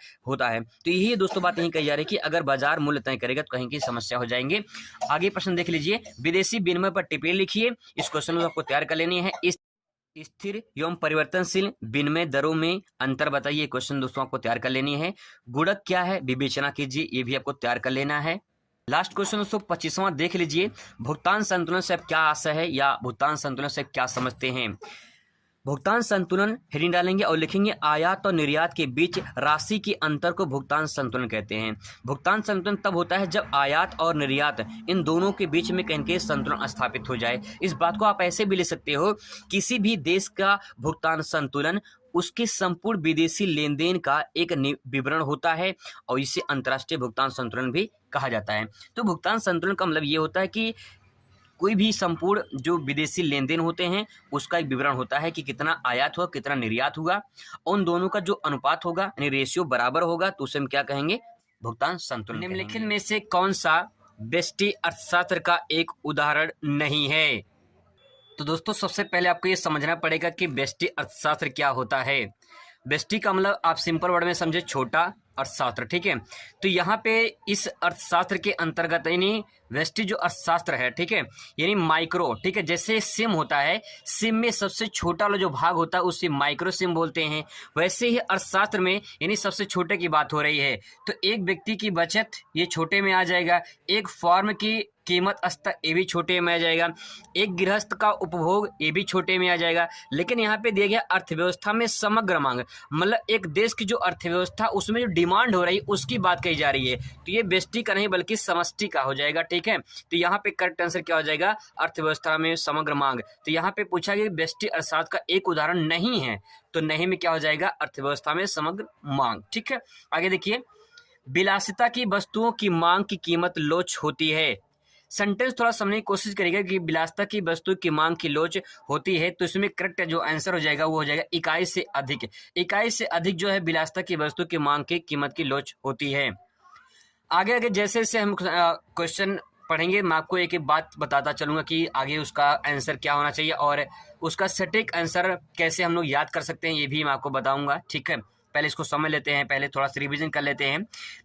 है। तो यही दोस्तों बात यही कही जा रही है कि अगर बाजार मूल्य तय करेगा तो कहीं की समस्या हो जाएंगे। आगे प्रश्न देख लीजिए, विदेशी विनिमय पर टिप्पणी लिखिए। इस क्वेश्चन को आपको तैयार कर लेनी है। इस स्थिर एवं परिवर्तनशील विनिमय दरों में अंतर बताइए, क्वेश्चन दोस्तों आपको तैयार कर लेनी है। गुणक क्या है विवेचना कीजिए, ये भी आपको तैयार कर लेना है। लास्ट क्वेश्चन दोस्तों 25वां देख लीजिए, भुगतान संतुलन से आप क्या आशय है या भुगतान संतुलन से क्या समझते हैं। भुगतान संतुलन हेडिंग डालेंगे और लिखेंगे आयात और निर्यात के बीच राशि के अंतर को भुगतान संतुलन कहते हैं। भुगतान संतुलन तब होता है जब आयात और निर्यात इन दोनों के बीच में कहीं के संतुलन स्थापित हो जाए। इस बात को आप ऐसे भी ले सकते हो, किसी भी देश का भुगतान संतुलन उसके संपूर्ण विदेशी लेन देन का एक विवरण होता है और इसे अंतर्राष्ट्रीय भुगतान संतुलन भी कहा जाता है। तो भुगतान संतुलन का मतलब ये होता है कि कोई भी संपूर्ण जो विदेशी लेन देन होते हैं उसका एक विवरण होता है कि कितना आयात हुआ कितना निर्यात हुआ, उन दोनों का जो अनुपात होगा यानी रेशियो बराबर होगा तो उसे हम क्या कहेंगे, भुगतान संतुलन। निम्नलिखित में से कौन सा व्यष्टि अर्थशास्त्र का एक उदाहरण नहीं है। तो दोस्तों सबसे पहले आपको ये समझना पड़ेगा कि व्यष्टि अर्थशास्त्र क्या होता है। व्यष्टि का मतलब आप सिंपल वर्ड में समझे छोटा अर्थशास्त्र, ठीक है। तो यहाँ पे इस अर्थशास्त्र के अंतर्गत यानी व्यष्टि जो अर्थशास्त्र है, ठीक है, यानी माइक्रो, ठीक है, जैसे सिम होता है, सिम में सबसे छोटा वाला जो भाग होता है उसे माइक्रो सिम बोलते हैं, वैसे ही अर्थशास्त्र में यानी सबसे छोटे की बात हो रही है। तो एक व्यक्ति की बचत ये छोटे में आ जाएगा, एक फॉर्म की कीमत स्तर ये भी छोटे में आ जाएगा, एक गृहस्थ का उपभोग ये भी छोटे में आ जाएगा। लेकिन यहाँ पे दिया गया अर्थव्यवस्था में समग्र मांग, मतलब एक देश की जो अर्थव्यवस्था उसमें जो डिमांड हो रही है उसकी बात कही जा रही है, तो ये व्यष्टि का नहीं बल्कि समष्टि का हो जाएगा, ठीक है। तो यहाँ पे करेक्ट आंसर क्या हो जाएगा, अर्थव्यवस्था में समग्र मांग। तो यहाँ पे पूछा गया व्यष्टि अर्थशास्त्र का एक उदाहरण नहीं है, तो नहीं में क्या हो जाएगा, अर्थव्यवस्था में समग्र मांग, ठीक है। आगे देखिए, विलासिता की वस्तुओं की मांग की कीमत लोच होती है। सेंटेंस थोड़ा समझने की कोशिश करिएगा कि विलासिता की वस्तु की मांग की लोच होती है, तो इसमें करेक्ट जो आंसर हो जाएगा वो हो जाएगा इकाई से अधिक। इकाई से अधिक जो है विलासिता की वस्तु की मांग की कीमत की लोच होती है। आगे आगे जैसे जैसे हम क्वेश्चन पढ़ेंगे मैं आपको एक एक बात बताता चलूंगा कि आगे उसका आंसर क्या होना चाहिए और उसका सटीक आंसर कैसे हम लोग याद कर सकते हैं ये भी मैं आपको बताऊंगा, ठीक है। पहले इसको समझ लेते हैं, पहले थोड़ा सा रिवीजन कर लेते हैं।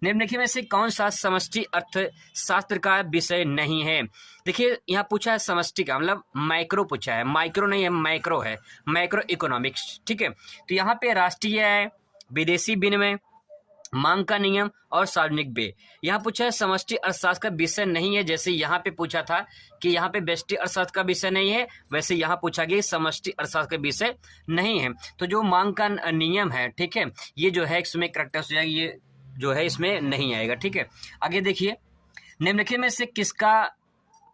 निम्नलिखित में से कौन सा समष्टि अर्थशास्त्र का विषय नहीं है। देखिए यहाँ पूछा है समष्टि का मतलब माइक्रो पूछा है, माइक्रो नहीं है माइक्रो है, माइक्रो इकोनॉमिक्स, ठीक है। तो यहाँ पे राष्ट्रीय है, विदेशी विनिमय, मांग का नियम और सार्वजनिक व्यय। यहाँ पूछा है समष्टि अर्थशास्त्र का विषय नहीं है, जैसे यहाँ पे पूछा था कि यहाँ पे व्यष्टि अर्थशास्त्र का विषय नहीं है, वैसे यहाँ पूछा गया समष्टि अर्थशास्त्र का विषय नहीं है। तो जो मांग का नियम है, ठीक है, ये जो है इसमें करेक्ट हो जाएगा, ये जो है इसमें नहीं आएगा, ठीक है। आगे देखिए, निम्नलिखित में से किसका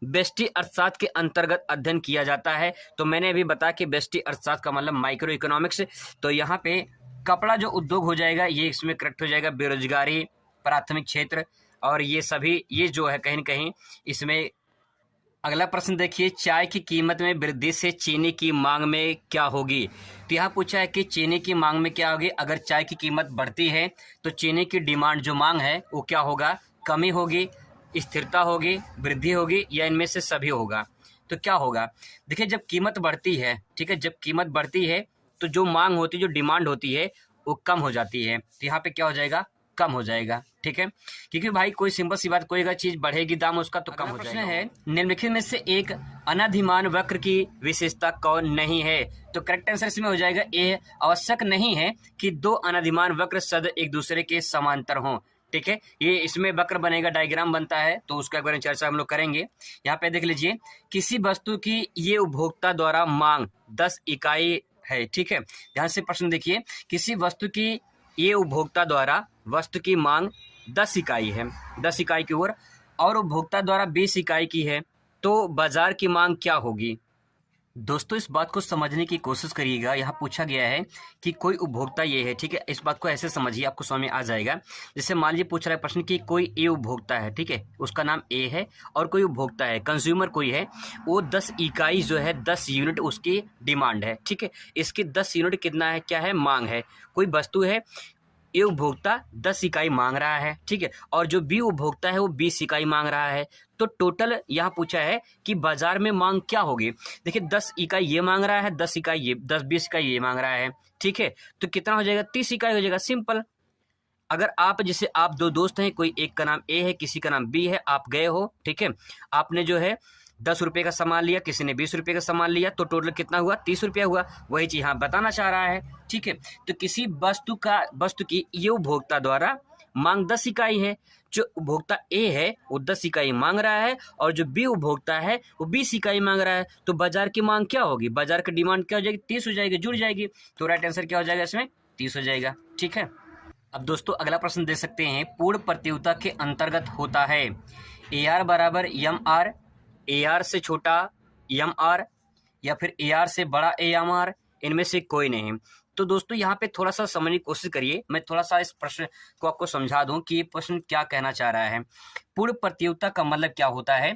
व्यष्टि अर्थशास्त्र के अंतर्गत अध्ययन किया जाता है। तो मैंने अभी बताया कि व्यष्टि अर्थशास्त्र का मतलब माइक्रो इकोनॉमिक्स। तो यहाँ पे कपड़ा जो उद्योग हो जाएगा ये इसमें करेक्ट हो जाएगा। बेरोजगारी, प्राथमिक क्षेत्र और ये सभी ये जो है कहीं न कहीं इसमें। अगला प्रश्न देखिए, चाय की कीमत में वृद्धि से चीनी की मांग में क्या होगी। तो यहाँ पूछा है कि चीनी की मांग में क्या होगी। अगर चाय की कीमत बढ़ती है तो चीनी की डिमांड जो मांग है वो क्या होगा, कमी होगी, स्थिरता होगी, वृद्धि होगी या इनमें से सभी होगा। तो क्या होगा, देखिए जब कीमत बढ़ती है, ठीक है, जब कीमत बढ़ती है तो जो मांग होती है, जो डिमांड होती है वो कम हो जाती है। तो यहाँ पे क्या हो जाएगा, कम हो जाएगा, ठीक है, क्योंकि भाई कोई सिंपल सी बात, कोई अगर चीज बढ़ेगी दाम उसका तो कम हो जाएगा। है निम्नलिखित में से एक अनाधिमान वक्र की विशेषता कौन नहीं है। तो करेक्ट आंसर इसमें हो जाएगा ए। आवश्यक नहीं है कि दो अनाधिमान वक्र सदैव एक दूसरे के समांतर हों, ठीक है, ये इसमें वक्र बनेगा, डायग्राम बनता है, तो उसका बारे में चर्चा हम लोग करेंगे। यहाँ पे देख लीजिए, किसी वस्तु की ये उपभोक्ता द्वारा मांग 10 इकाई है, ठीक है, ध्यान से प्रश्न देखिए, किसी वस्तु की ये उपभोक्ता द्वारा वस्तु की मांग 10 इकाई है, 10 इकाई की ओर, और उपभोक्ता द्वारा 20 इकाई की है, तो बाजार की मांग क्या होगी। दोस्तों इस बात को समझने की कोशिश करिएगा। यहाँ पूछा गया है कि कोई उपभोक्ता ये है, ठीक है, इस बात को ऐसे समझिए, आपको समझ में आ जाएगा। जैसे मान लीजिए पूछ रहा है प्रश्न कि कोई ए उपभोक्ता है, ठीक है, उसका नाम ए है, और कोई उपभोक्ता है, कंज्यूमर कोई है, वो 10 इकाई जो है 10 यूनिट उसकी डिमांड है, ठीक है, इसकी 10 यूनिट कितना है, क्या है, मांग है। कोई वस्तु है, ए उपभोक्ता 10 इकाई मांग रहा है, ठीक है, और जो बी उपभोक्ता है वो 20 इकाई मांग रहा है। तो टोटल यहाँ पूछा है कि बाजार में मांग क्या होगी। देखिए 10 इकाई ये मांग रहा है, 10 इकाई ये, 10-20 इकाई ये मांग रहा है, ठीक है, तो कितना हो जाएगा, 30 इकाई हो जाएगा, सिंपल। अगर आप जैसे आप दो दोस्त हैं, कोई एक का नाम ए है, किसी का नाम बी है, आप गए हो, ठीक है, आपने जो है 10 रुपये का सामान लिया, किसी ने 20 रुपये का सामान लिया, तो टोटल कितना हुआ, 30 रुपया हुआ। वही चीज़ यहाँ बताना चाह रहा है, ठीक है। तो किसी वस्तु की ये उपभोक्ता द्वारा मांग 10 इकाई है, जो उपभोक्ता ए है वो 10 इकाई मांग रहा है, और जो बी उपभोक्ता है वो 20 इकाई मांग रहा है। तो बाजार की मांग क्या होगी, बाजार की डिमांड क्या हो जाएगी, 30 हो जाएगी, जुड़ जाएगी। तो राइट आंसर क्या हो जाएगा इसमें, 30 हो जाएगा, ठीक है। अब दोस्तों अगला प्रश्न दे सकते हैं, पूर्ण प्रतियोगिता के अंतर्गत होता है ए आर बराबर एम आर, ए आर से छोटा एम आर, या फिर ए आर से बड़ा ए एम आर, इनमें से कोई नहीं। तो दोस्तों यहाँ पे थोड़ा सा समझने की कोशिश करिए, मैं थोड़ा सा इस प्रश्न को आपको समझा दूं कि ये प्रश्न क्या कहना चाह रहा है। पूर्ण प्रतियोगिता का मतलब क्या होता है।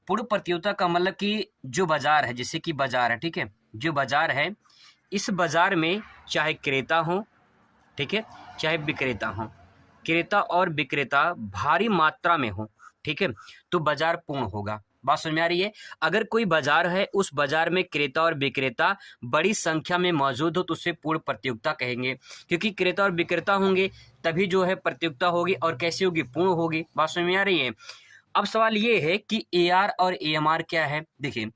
पूर्ण प्रतियोगिता का मतलब कि जो बाजार है, जैसे कि बाजार है, ठीक है, जो बाजार है, इस बाजार में चाहे क्रेता हो, ठीक है, चाहे विक्रेता हो, क्रेता और विक्रेता भारी मात्रा में हो, ठीक है, तो बाजार पूर्ण होगा। बात समझ में आ रही है। अगर कोई बाजार है, उस बाजार में क्रेता और विक्रेता बड़ी संख्या में मौजूद हो तो उसे पूर्ण प्रतियोगिता कहेंगे, क्योंकि क्रेता और विक्रेता होंगे तभी जो है प्रतियोगिता होगी, और कैसी होगी, पूर्ण होगी। बात समझ में आ रही है। अब सवाल ये है कि ए आर और ए एम आर क्या है। देखिए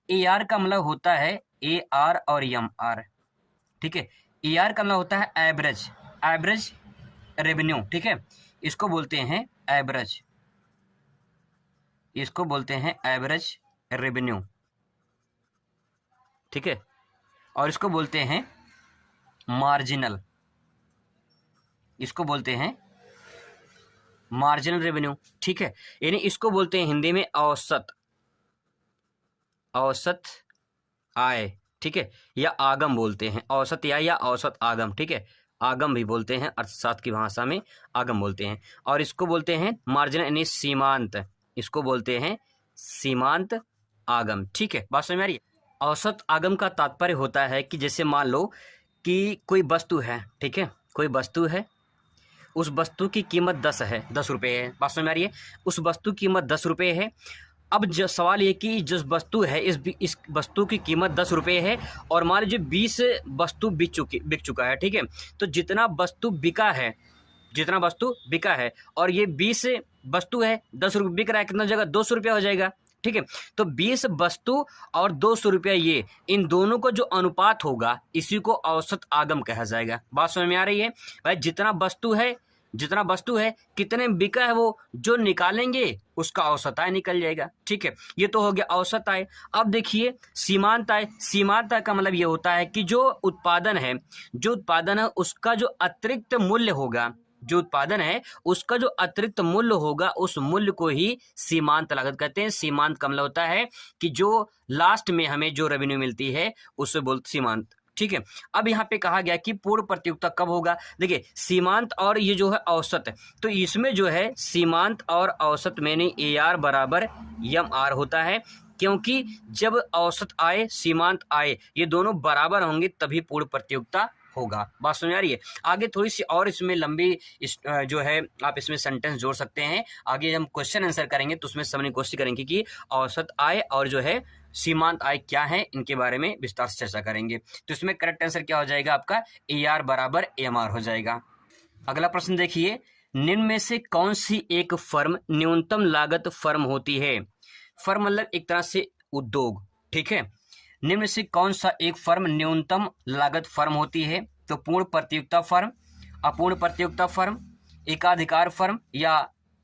ए आर का मतलब होता है ए आर और एम आर, ठीक है, ए आर का मतलब होता है एवरेज, एवरेज रेवेन्यू, ठीक है, इसको बोलते हैं एवरेज, इसको बोलते हैं एवरेज रेवेन्यू, ठीक है, और इसको बोलते हैं मार्जिनल, इसको बोलते हैं मार्जिनल रेवेन्यू, ठीक है, यानी इसको बोलते हैं हिंदी में औसत, औसत आय, ठीक है, या आगम बोलते हैं, औसत आय या औसत आगम, ठीक है, आगम भी बोलते हैं, अर्थशास्त्र की भाषा में आगम बोलते हैं। और इसको बोलते हैं मार्जिनल यानी सीमांत, इसको बोलते हैं सीमांत आगम, ठीक है। बात समझ में आ रही है। औसत आगम का तात्पर्य होता है कि जैसे मान लो कि कोई वस्तु है, ठीक है, कोई वस्तु है, उस वस्तु की कीमत 10 है, 10 रुपये है। बात समझ में आ रही है। उस वस्तु की कीमत 10 रुपये है। अब जो सवाल ये कि जो वस्तु है, इस वस्तु की कीमत 10 रुपये है, और मान लीजिए 20 वस्तु बिक चुका है, ठीक है, तो जितना वस्तु बिका है, जितना वस्तु बिका है, और ये 20 वस्तु है, 10 रुपये बिक रहा है, कितना हो जाएगा, 200 रुपया हो जाएगा, ठीक है। तो 20 वस्तु और 200 रुपया, ये इन दोनों को जो अनुपात होगा इसी को औसत आगम कहा जाएगा। बात समझ में आ रही है भाई। जितना वस्तु है कितने बिका है, वो जो निकालेंगे उसका औसत आय निकल जाएगा, ठीक है। ये तो हो गया औसत आय। अब देखिए सीमांत आय। सीमांत आय का मतलब ये होता है कि जो उत्पादन है उसका जो अतिरिक्त मूल्य होगा, जो उत्पादन है उसका जो अतिरिक्त मूल्य होगा उस मूल्य को ही सीमांत लागत कहते हैं। सीमांत का मतलब होता है कि जो लास्ट में हमें जो रेवेन्यू मिलती है उससे बोलते सीमांत। ठीक है, अब यहाँ पे कहा गया कि पूर्ण प्रतियोगिता कब होगा। देखिए सीमांत और ये जो है औसत है, तो इसमें जो है सीमांत और औसत में AR बराबर MR होता है, क्योंकि जब औसत आए सीमांत आए ये दोनों बराबर होंगे तभी पूर्ण प्रतियोगिता होगा। बात समझ आ रही है। आगे थोड़ी सी और इसमें लंबी जो है आप इसमें सेंटेंस जोड़ सकते हैं। आगे हम क्वेश्चन आंसर करेंगे तो उसमें समझने की कोशिश करेंगे कि औसत आय और जो है सीमांत आय क्या है, इनके बारे में विस्तार से चर्चा करेंगे। तो इसमें करेक्ट आंसर क्या हो जाएगा आपका AR बराबर MR हो जाएगा। अगला प्रश्न देखिए, निम्न में से कौन सी एक फर्म न्यूनतम लागत फर्म होती है। फर्म मतलब एक तरह से उद्योग। ठीक है, निम्न में से कौन सा एक फर्म न्यूनतम लागत फर्म होती है। तो पूर्ण प्रतियोगिता फर्म, अपूर्ण प्रतियोगिता फर्म, एकाधिकार फर्म या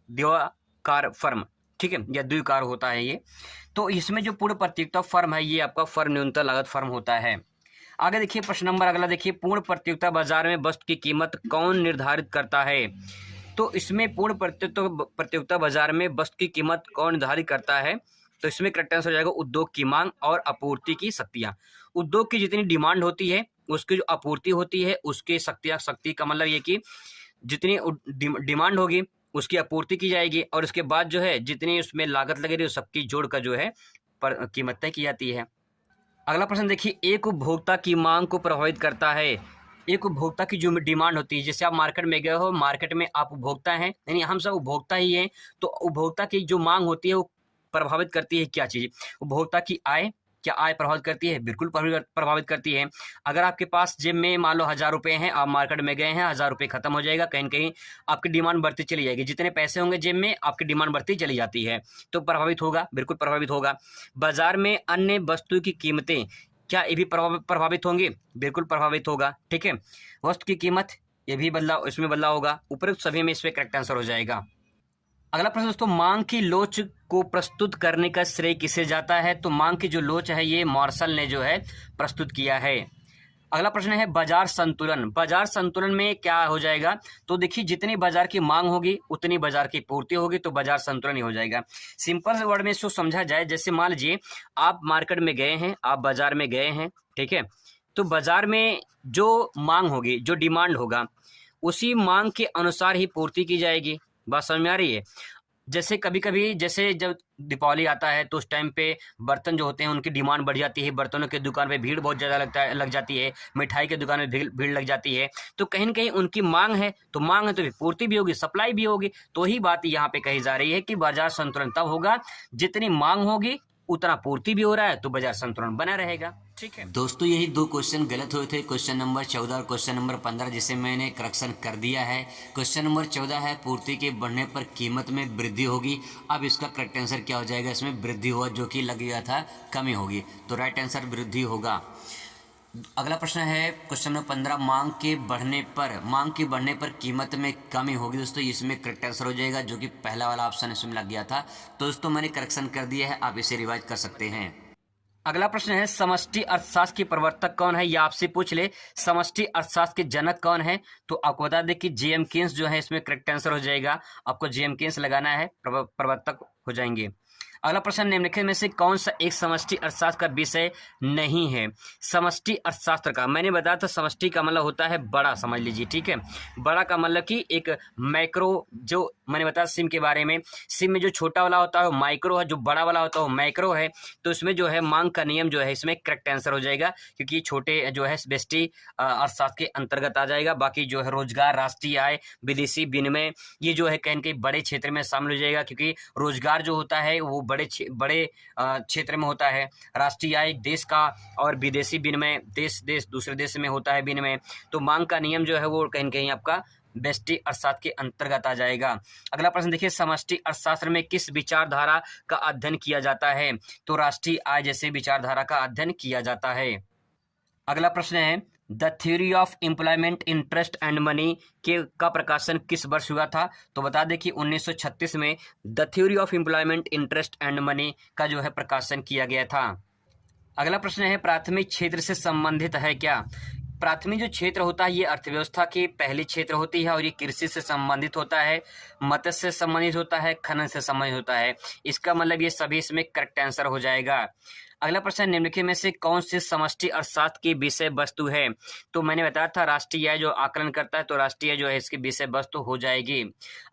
द्विकार फर्म। ठीक है, या द्विकार होता है ये। तो इसमें जो पूर्ण प्रतियोगिता फर्म है ये आपका फर्म न्यूनतम लागत फर्म होता है। आगे देखिए प्रश्न नंबर अगला देखिए, पूर्ण प्रतियोगिता बाजार में वस्तु की कीमत कौन निर्धारित करता है। तो इसमें पूर्ण प्रतियोगिता बाजार में वस्तु की कीमत कौन निर्धारित करता है। तो इसमें करेक्ट आंसर हो जाएगा उद्योग की मांग और आपूर्ति की शक्तियां। उद्योग की जितनी डिमांड होती है उसकी जो आपूर्ति होती है उसकी शक्तियां, शक्ति का मतलब ये कि जितनी डिमांड होगी उसकी आपूर्ति की जाएगी और उसके बाद जो है जितनी उसमें लागत लगेगी उस सबकी जोड़ का जो है कीमत तय की जाती है। अगला प्रश्न देखिए, एक उपभोक्ता की मांग को प्रभावित करता है। एक उपभोक्ता की जो डिमांड होती है, जैसे आप मार्केट में गए हो, मार्केट में आप उपभोक्ता हैं, यानी हम सब उपभोक्ता ही हैं, तो उपभोक्ता की जो मांग होती है वो प्रभावित करती है क्या चीज। उपभोक्ता की आय, क्या आय प्रभावित करती है। बिल्कुल प्रभावित करती है। अगर आपके पास जेब में मान लो 1000 रुपए हैं, आप मार्केट में गए हैं, 1000 रुपए खत्म हो जाएगा, कहीं न कहीं आपकी डिमांड बढ़ती चली जाएगी। जितने पैसे होंगे जेब में आपकी डिमांड बढ़ती चली जाती है, तो प्रभावित होगा, बिल्कुल प्रभावित होगा। बाजार में अन्य वस्तु की कीमतें, क्या ये भी प्रभावित होंगे। बिल्कुल प्रभावित होगा। ठीक है, वस्तु की कीमत ये भी बदलाव, इसमें बदलाव होगा। उपरोक्त सभी में इसमें करेक्ट आंसर हो जाएगा। अगला प्रश्न दोस्तों, मांग की लोच को प्रस्तुत करने का श्रेय किसे जाता है। तो मांग की जो लोच है ये मार्शल ने जो है प्रस्तुत किया है। अगला प्रश्न है बाजार संतुलन। बाजार संतुलन में क्या हो जाएगा। तो देखिए जितनी बाजार की मांग होगी उतनी बाजार की पूर्ति होगी, तो बाजार संतुलन ही हो जाएगा। सिंपल वर्ड में इसको समझा जाए, जैसे मान लीजिए आप मार्केट में गए हैं, आप बाजार में गए हैं, ठीक है, तो बाजार में जो मांग होगी, जो डिमांड होगा, उसी मांग के अनुसार ही पूर्ति की जाएगी। बात समझ में आ रही है। जैसे कभी कभी जैसे जब दीपावली आता है तो उस टाइम पे बर्तन जो होते हैं उनकी डिमांड बढ़ जाती है, बर्तनों की दुकान पे भीड़ बहुत ज़्यादा लग जाती है, मिठाई की दुकान में भीड़ लग जाती है, तो कहीं न कहीं उनकी मांग है तो पूर्ति भी होगी, सप्लाई भी होगी। तो ही बात यहाँ पे कही जा रही है कि बाजार संतुलन तब होगा जितनी मांग होगी उतना पूर्ति भी हो रहा है, तो बाजार संतुलन बना रहेगा। ठीक है दोस्तों, यही दो क्वेश्चन गलत हुए थे, क्वेश्चन नंबर 14 और क्वेश्चन नंबर 15, जिसे मैंने करेक्शन कर दिया है। क्वेश्चन नंबर 14 है पूर्ति के बढ़ने पर कीमत में वृद्धि होगी। अब इसका करेक्ट आंसर क्या हो जाएगा, इसमें वृद्धि हुआ जो कि लग गया था कमी होगी, तो राइट आंसर वृद्धि होगा। अगला प्रश्न है क्वेश्चन नंबर 15, मांग के बढ़ने पर कीमत में कमी होगी। दोस्तों इसमें करेक्ट आंसर हो जाएगा जो कि पहला वाला ऑप्शन इसमें लग गया था। तो दोस्तों मैंने करेक्शन कर दिया है, आप इसे रिवाइज कर सकते हैं। अगला प्रश्न है समष्टि अर्थशास्त्र के प्रवर्तक कौन है, या आपसे पूछ ले समष्टि अर्थशास्त्र के जनक कौन है, तो आपको बता दें कि जेएम केन्स जो है इसमें करेक्ट आंसर हो जाएगा। आपको जेएम केन्स लगाना है, प्रवर्तक हो जाएंगे। अगला प्रश्न, निम्नलिखित में से कौन सा एक समष्टि अर्थशास्त्र का विषय नहीं है। समष्टि अर्थशास्त्र का मैंने बताया था, समष्टि का मतलब होता है बड़ा, समझ लीजिए। ठीक है, बड़ा का मतलब कि एक मैक्रो, जो मैंने बताया सिम के बारे में, सिम में जो छोटा वाला होता है वो माइक्रो है, जो बड़ा वाला होता है वो मैक्रो है। तो इसमें जो है मांग का नियम जो है इसमें करेक्ट आंसर हो जाएगा, क्योंकि छोटे जो है व्यष्टि अर्थशास्त्र के अंतर्गत आ जाएगा। बाकी जो है रोजगार, राष्ट्रीय आय, विदेशी विनिमय, ये जो है कहीं कहीं बड़े क्षेत्र में शामिल हो जाएगा, क्योंकि रोजगार जो होता है वो बड़े क्षेत्र में होता है। राष्ट्रीय आय देश का, और विदेशी विनिमय देश दूसरे देश में होता है विनिमय। तो मांग का नियम जो है वो कहीं कहीं आपका व्यष्टि अर्थशास्त्र के अंतर्गत आ जाएगा। अगला प्रश्न देखिए, समष्टि अर्थशास्त्र में किस विचारधारा का अध्ययन किया जाता है, तो राष्ट्रीय आय जैसे विचारधारा का अध्ययन किया जाता है। अगला प्रश्न है the theory of employment interest and money का प्रकाशन किस वर्ष हुआ था, तो बता दें कि 1936 में the theory of employment interest and money का जो है प्रकाशन किया गया था। अगला प्रश्न है प्राथमिक क्षेत्र से संबंधित है क्या, प्राथमिक जो क्षेत्र होता है ये अर्थव्यवस्था के पहले क्षेत्र होती है और ये कृषि से संबंधित होता है, मत्स्य से संबंधित होता है, खनन से संबंधित होता है। इसका मतलब ये सभी इसमें करेक्ट आंसर हो जाएगा। अगला प्रश्न, निम्नलिखित में से कौन से समष्टि अर्थशास्त्र की विषय वस्तु है? तो मैंने बताया था राष्ट्रीय आय जो आकलन करता है, तो राष्ट्रीय आय जो है इसकी विषय वस्तु हो जाएगी।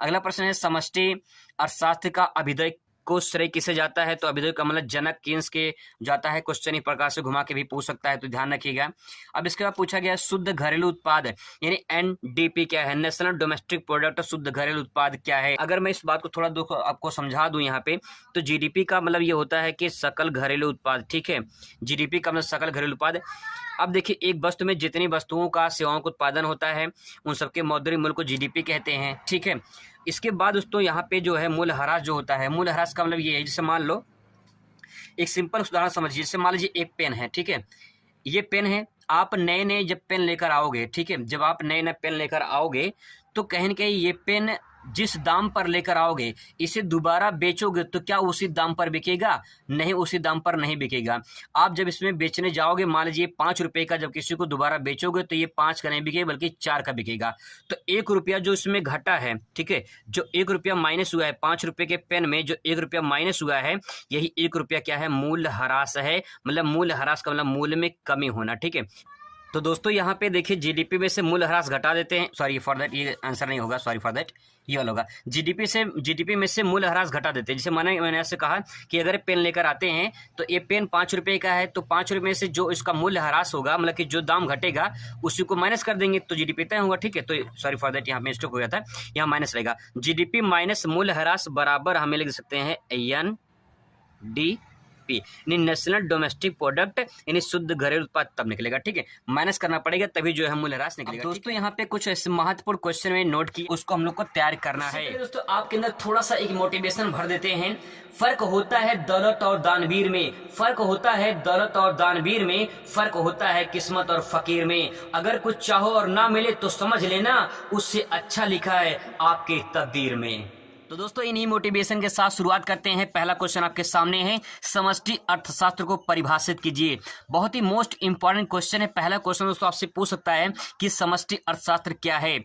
अगला प्रश्न है, समष्टि अर्थशास्त्र का अभ्युदय को श्रेय किसे जाता है? तो अभ्युदय का मतलब जनक किन्स के जाता है। क्वेश्चन इस प्रकार से घुमा के भी पूछ सकता है, तो ध्यान रखिएगा। अब इसके बाद पूछा गया शुद्ध घरेलू उत्पाद यानी एनडीपी क्या है? नेशनल डोमेस्टिक प्रोडक्ट शुद्ध घरेलू उत्पाद क्या है? अगर मैं इस बात को थोड़ा आपको समझा दूं यहाँ पे, तो जीडीपी का मतलब ये होता है कि सकल घरेलू उत्पाद। ठीक है, जीडीपी का मतलब सकल घरेलू उत्पाद। अब देखिए, एक वस्तु में जितनी वस्तुओं का सेवाओं का उत्पादन होता है उन सबके मौद्रिक मूल्य को जीडीपी कहते हैं। ठीक है, इसके बाद दोस्तों यहाँ पे जो है मूल्यह्रास जो होता है, मूल्यह्रास का मतलब ये है, जैसे मान लो एक सिंपल उदाहरण समझिए, जैसे मान लीजिए एक पेन है। ठीक है, ये पेन है, आप नए नए जब पेन लेकर आओगे, ठीक है, जब आप नए नए पेन लेकर आओगे तो कहीं न कहीं ये पेन जिस दाम पर लेकर आओगे इसे दोबारा बेचोगे तो क्या उसी दाम पर बिकेगा? नहीं, उसी दाम पर नहीं बिकेगा। आप जब इसमें बेचने जाओगे, मान लीजिए 5 रुपये का जब किसी को दोबारा बेचोगे तो ये 5 का नहीं बिकेगा बल्कि 4 का बिकेगा। तो 1 रुपया जो इसमें घटा है, ठीक है, जो 1 रुपया माइनस हुआ है 5 रुपये के पेन में, जो 1 रुपया माइनस हुआ है, यही 1 रुपया क्या है? मूल्यह्रास है। मतलब मूल्यह्रास का मतलब मूल्य में कमी होना। ठीक है, तो दोस्तों यहाँ पे देखिए जीडीपी में से मूल्यह्रास घटा देते हैं, सॉरी फॉर दैट, ये आंसर नहीं होगा, सॉरी फॉर दैट, ये वाला होगा। जीडीपी में से मूल्यह्रास घटा देते हैं। जैसे मैंने ऐसे कहा कि अगर पेन लेकर आते हैं तो ये पेन 5 रुपये का है, तो 5 रुपये में से जो इसका मूल्यह्रास होगा, मतलब कि जो दाम घटेगा उसी को माइनस कर देंगे तो जीडीपी तय होगा। ठीक है, तो सॉरी फॉर दैट, यहाँ पे मिस्टेक हो गया था, यहाँ माइनस रहेगा। जीडीपी माइनस मूल्यह्रास बराबर हमें लिख सकते हैं एनडीपी यानी नेशनल डोमेस्टिक प्रोडक्ट यानी शुद्ध घरेलू उत्पाद तब निकलेगा। ठीक है, माइनस करना पड़ेगा तभी जो है मूल्यह्रास निकलेगा। दोस्तों यहाँ पे कुछ ऐसे महत्वपूर्ण क्वेश्चन में नोट की, उसको हम लोग को तैयार करना है। दोस्तों आपके अंदर थोड़ा सा एक मोटिवेशन भर देते हैं। फर्क होता है दौलत और दानवीर में, फर्क होता है दौलत और दानवीर में, फर्क होता है किस्मत और फकीर में। अगर कुछ चाहो और ना मिले तो समझ लेना उससे अच्छा लिखा है आपके तकदीर में। तो दोस्तों इन्हीं मोटिवेशन के साथ शुरुआत करते हैं। पहला क्वेश्चन आपके सामने है, समष्टि अर्थशास्त्र को परिभाषित कीजिए। बहुत ही मोस्ट इंपॉर्टेंट क्वेश्चन है। पहला क्वेश्चन दोस्तों आपसे पूछ सकता है कि समष्टि अर्थशास्त्र क्या है।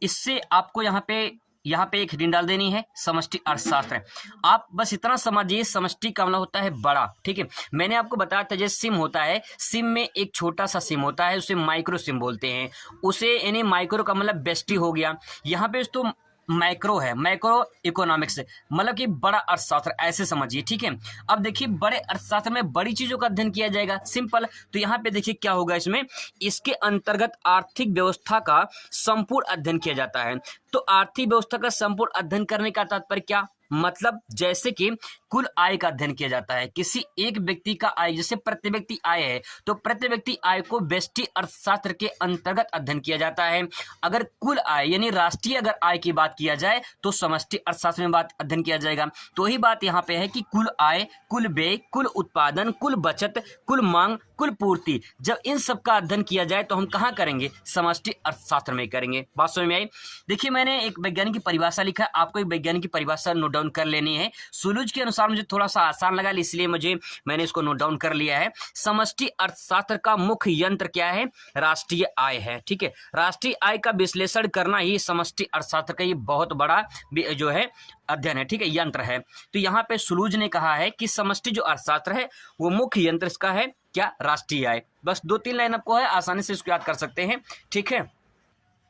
इससे आपको यहाँ पे एक हिंट डाल देनी है, समष्टि अर्थशास्त्र। आप बस इतना समझिए, समष्टि का मतलब होता है बड़ा। ठीक है, मैंने आपको बताया था जैसे सिम होता है, सिम में एक छोटा सा सिम होता है, उसे माइक्रो सिम बोलते हैं। उसे यानी माइक्रो का मतलब बेस्टी हो गया। यहाँ पे दोस्तों मैक्रो है, मैक्रो इकोनॉमिक्स, मतलब कि बड़ा अर्थशास्त्र ऐसे समझिए। ठीक है, अब देखिए बड़े अर्थशास्त्र में बड़ी चीजों का अध्ययन किया जाएगा, सिंपल। तो यहाँ पे देखिए क्या होगा, इसमें इसके अंतर्गत आर्थिक व्यवस्था का संपूर्ण अध्ययन किया जाता है। तो आर्थिक व्यवस्था का संपूर्ण अध्ययन करने का तात्पर्य क्या? मतलब जैसे कि कुल आय का अध्ययन किया जाता है, किसी एक व्यक्ति का आय, जैसे प्रति व्यक्ति आय है तो प्रति व्यक्ति आय को व्यष्टि अर्थशास्त्र के अंतर्गत अध्ययन किया जाता है। अगर कुल आय यानी राष्ट्रीय अगर आय की बात किया जाए तो समष्टि अर्थशास्त्र में बात अध्ययन किया जाएगा। तो ही बात यहाँ पे है कि कुल आय, कुल व्यय, कुल उत्पादन, कुल बचत, कुल मांग, कुल पूर्ति, जब इन सब का अध्ययन किया जाए तो हम कहाँ करेंगे? समष्टि अर्थशास्त्र में करेंगे। बात समझ में आई? देखिए मैंने एक वैज्ञानिक की परिभाषा लिखा है, आपको एक वैज्ञानिक की परिभाषा नोट डाउन कर लेनी है। सुलूज के अनुसार मुझे थोड़ा सा आसान लगा, इसलिए मैंने इसको नोट डाउन कर लिया है। समष्टि अर्थशास्त्र का मुख्य यंत्र क्या है? राष्ट्रीय आय है। ठीक है, राष्ट्रीय आय का विश्लेषण करना ही समष्टि अर्थशास्त्र का ये बहुत बड़ा जो है अध्ययन है। ठीक है, यंत्र है। तो यहाँ पे सुलूज ने कहा है कि समष्टि जो अर्थशास्त्र है वो मुख्य यंत्र इसका है क्या? राष्ट्रीय आय। बस 2-3 लाइन आपको है, आसानी से इसको याद कर सकते हैं। ठीक है,